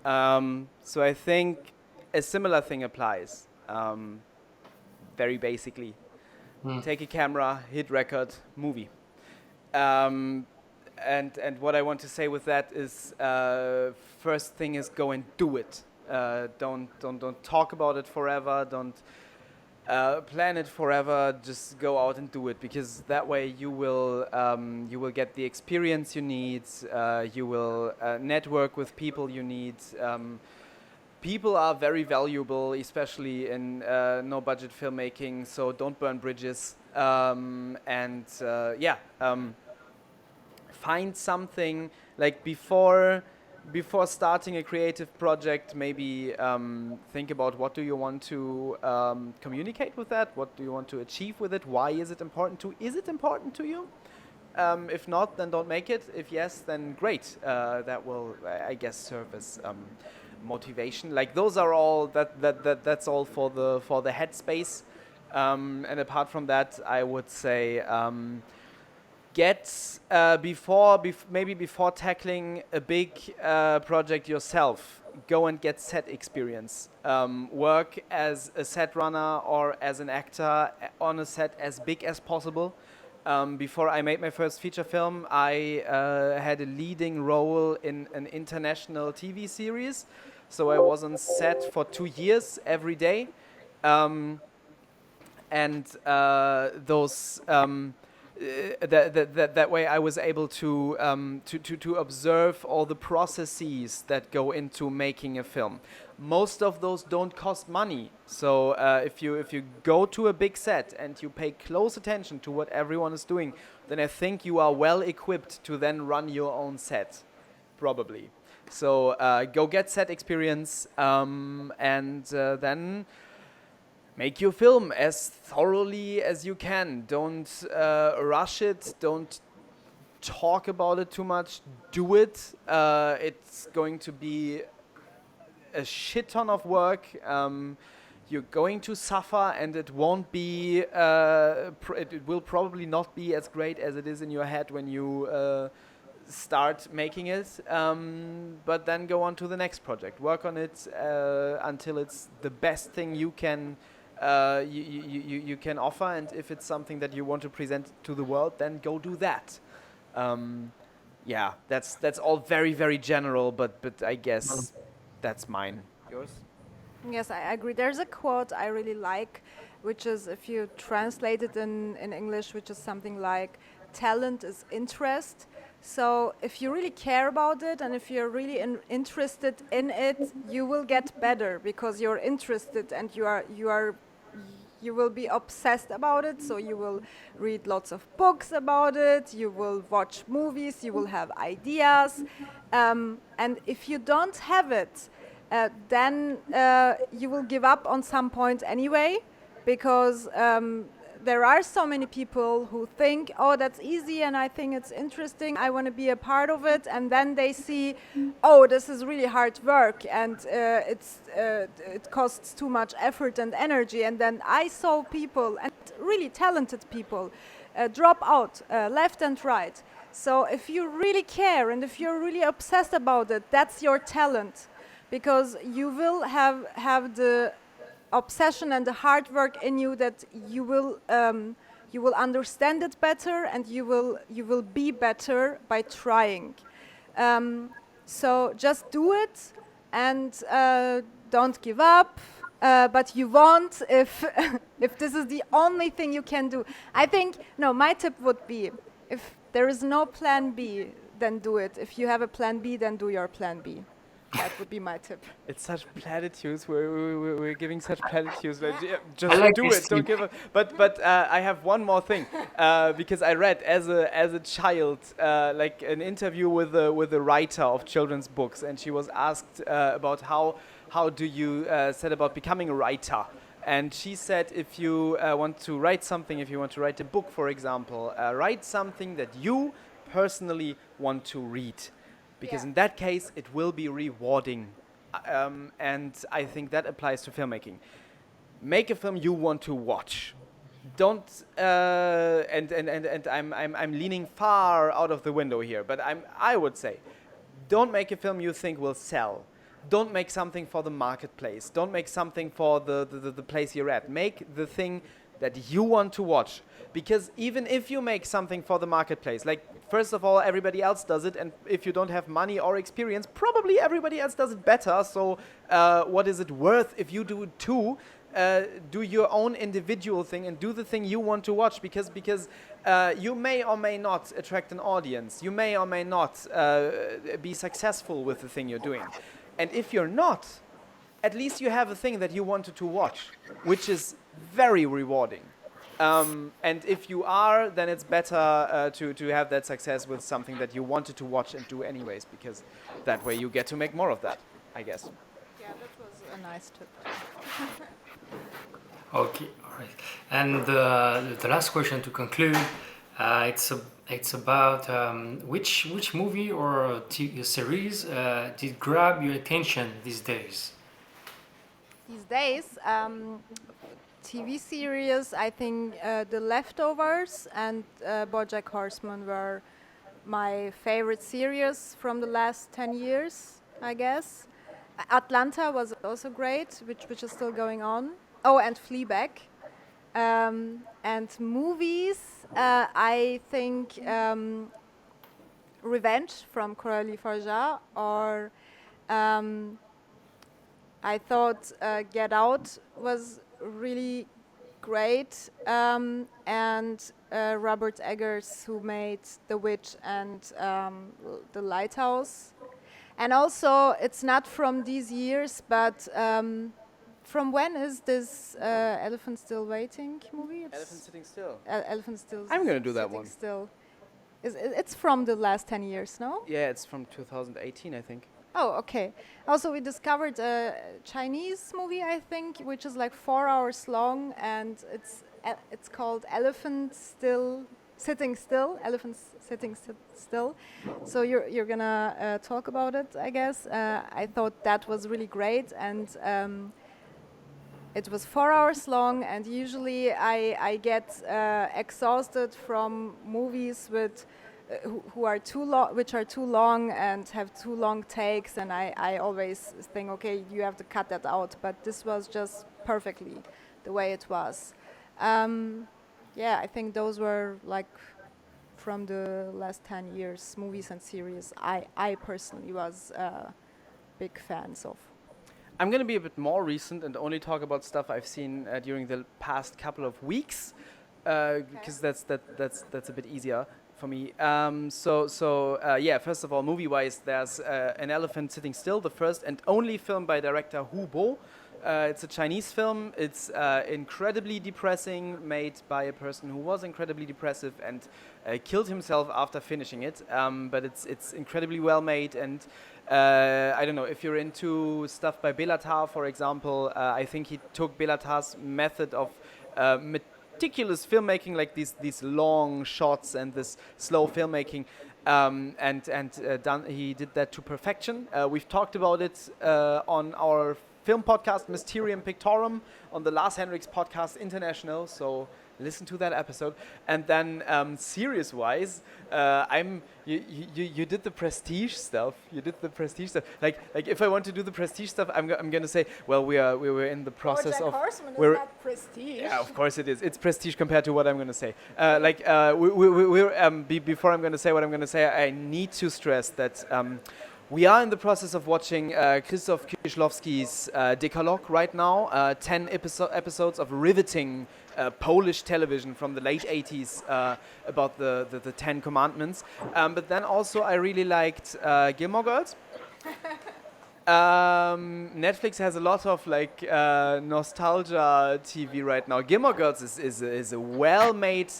So I think a similar thing applies. Very basically, take a camera, hit record, movie. And what I want to say with that is, first thing is go and do it. Don't talk about it forever. Don't plan it forever. Just go out and do it, because that way you will get the experience you need. You will network with people you need. People are very valuable, especially in no budget filmmaking. So don't burn bridges. Find something like before starting a creative project. Maybe think about what do you want to communicate with that. What do you want to achieve with it? Why is it important to? Is it important to you? If not, then don't make it. If yes, then great. That will, I guess, serve as motivation. Like those are all that's all for the headspace. And apart from that, I would say. Get before tackling a big project yourself, go and get set experience. Work as a set runner or as an actor on a set as big as possible. Before I made my first feature film, I had a leading role in an international TV series. So I was on set for 2 years every day. Um, and those that way I was able to observe all the processes that go into making a film. Most of those don't cost money, so if you go to a big set and you pay close attention to what everyone is doing, then I think you are well equipped to then run your own set, probably. So go get set experience, and then make your film as thoroughly as you can. Don't rush it. Don't talk about it too much. Do it. It's going to be a shit ton of work. You're going to suffer, and it won't be. It will probably not be as great as it is in your head when you start making it. But then go on to the next project. Work on it until it's the best thing you can. You can offer, and if it's something that you want to present to the world, then go do that. Yeah, that's all very, very general, but I guess that's mine. Yours? Yes, I agree. There's a quote I really like, which is, if you translate it in English, which is something like, talent is interest. So if you really care about it, and if you're really interested in it, you will get better because you're interested, and you will be obsessed about it. So you will read lots of books about it, you will watch movies, you will have ideas, and if you don't have it, then you will give up on some point anyway, because there are so many people who think, oh, that's easy, and I think it's interesting, I want to be a part of it, and then they see, oh, this is really hard work, and it costs too much effort and energy. And then I saw people, and really talented people, drop out left and right. So if you really care, and if you're really obsessed about it, that's your talent, because you will have the obsession and the hard work in you, that you will understand it better, and you will be better by trying. So just do it, and don't give up. But you won't if if this is the only thing you can do. I think, no, my tip would be, if there is no plan B, then do it. If you have a plan B, then do your plan B. That would be my tip. It's such platitudes. We're giving such platitudes. Like, yeah, just I like do this it. Don't give up. But I have one more thing, because I read as a child like an interview with a writer of children's books, and she was asked about how do you set about becoming a writer. And she said, if you want to write something, if you want to write a book, for example, write something that you personally want to read. Because Yeah. in that case, it will be rewarding. And I think that applies to filmmaking. Make a film you want to watch. Don't, and I'm leaning far out of the window here, but I would say, don't make a film you think will sell. Don't make something for the marketplace. Don't make something for the place you're at. Make the thing that you want to watch. Because even if you make something for the marketplace, like, first of all, everybody else does it, and if you don't have money or experience, probably everybody else does it better. So what is it worth if you do it too? Do your own individual thing and do the thing you want to watch, because you may or may not attract an audience. You may or may not be successful with the thing you're doing. And if you're not, at least you have a thing that you wanted to watch, which is very rewarding. And if you are, then it's better to have that success with something that you wanted to watch and do anyways, because that way you get to make more of that, I guess. Yeah, that was a nice tip. Okay, all right. And the last question to conclude, it's about which movie or series did grab your attention these days? These days, TV series, I think The Leftovers and BoJack Horseman were my favorite series from the last 10 years, I guess. Atlanta was also great, which is still going on. Oh, and Fleabag. And movies, I think Revenge from Coralie Farja, or I thought Get Out was really great, and Robert Eggers, who made The Witch and The Lighthouse. And also, it's not from these years, but from when is this Elephant Still Waiting movie? Elephant Sitting Still. Elephant Still. I'm gonna do that Sitting one. Still. It's from the last 10 years, no? Yeah, it's from 2018, I think. Oh, okay. Also, we discovered a Chinese movie, I think, which is like 4 hours long, and it's called Elephant Still Sitting Still. Elephants Sitting Still. So you're gonna talk about it, I guess. I thought that was really great, and it was 4 hours long. And usually I get exhausted from movies with. Who are too long, which are too long and have too long takes, and I always think, okay, you have to cut that out. But this was just perfectly the way it was. Yeah, I think those were like from the last 10 years movies and series I personally was big fans of. I'm going to be a bit more recent and only talk about stuff I've seen during the past couple of weeks, because that's a bit easier for me. Yeah, first of all, movie-wise, there's An Elephant Sitting Still, the first and only film by director Hu Bo. It's a Chinese film. It's incredibly depressing, made by a person who was incredibly depressive and killed himself after finishing it. But it's incredibly well made, and I don't know if you're into stuff by Belatar, for example. I think he took Belatar's method of meticulous filmmaking, like these long shots and this slow filmmaking, he did that to perfection. We've talked about it on our film podcast Mysterium Pictorum on the Lars Henrichs podcast International, so listen to that episode. And then series-wise, you did the prestige stuff. Like if I want to do the prestige stuff, I'm gonna say, well, we were in the process of. We're not prestige. Yeah, of course it is. It's prestige compared to what I'm gonna say. Before I'm gonna say what I'm gonna say, I need to stress that. We are in the process of watching Krzysztof Kieślowski's Decalogue right now, 10 episodes of riveting Polish television from the late 80s about the 10 Commandments. But then also I really liked Gilmore Girls. Netflix has a lot of like nostalgia TV right now. Gilmore Girls is a well-made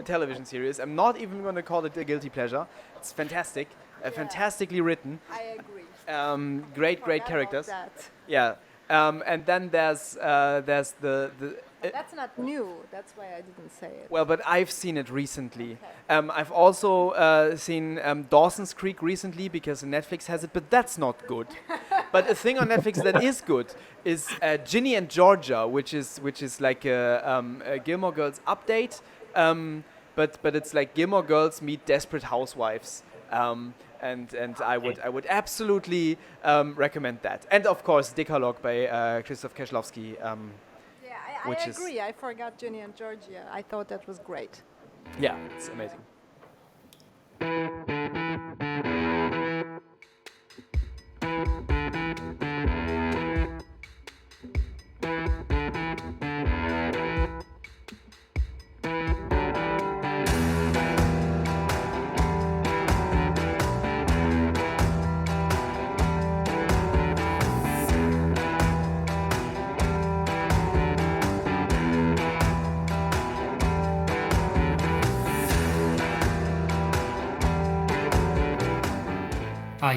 television series. I'm not even going to call it a guilty pleasure. It's fantastic. Fantastically written. I agree. Great characters. Yeah. And then there's the that's not new. That's why I didn't say it. well, but I've seen it recently. Okay. I've also seen Dawson's Creek recently because Netflix has it, but that's not good. But a thing on Netflix that is good is Ginny and Georgia, which is like a Gilmore Girls update. But it's like Gilmore Girls meet Desperate Housewives. And I would absolutely recommend that. And of course, Decalogue by Krzysztof Kieślowski. I agree. I forgot Ginny and Georgia. I thought that was great. Yeah, it's amazing.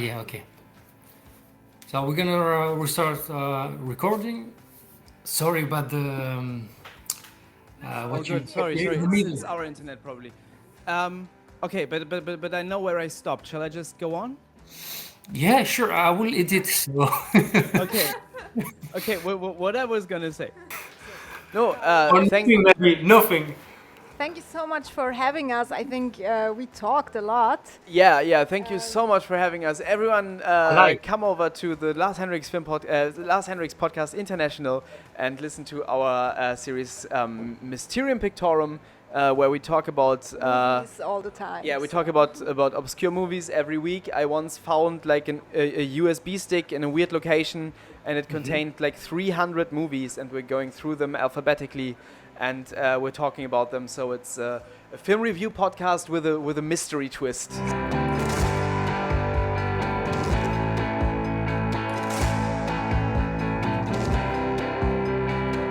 Yeah, okay. So we're gonna restart recording. Sorry about the. Sorry. It's our internet probably. Okay, but I know where I stopped. Shall I just go on? Yeah, sure. I will edit. So. Okay. What I was gonna say. No. Nothing. Thank you so much for having us. I think we talked a lot. Yeah. Thank you so much for having us. Everyone, come over to the Lars Henrichs Lars Henrichs podcast International and listen to our series Mysterium Pictorum. where we talk about Movies all the time. yeah, we so- talk about obscure movies every week. I once found like a USB stick in a weird location, and it contained like 300 movies, and we're going through them alphabetically, and we're talking about them. So it's a film review podcast with a mystery twist.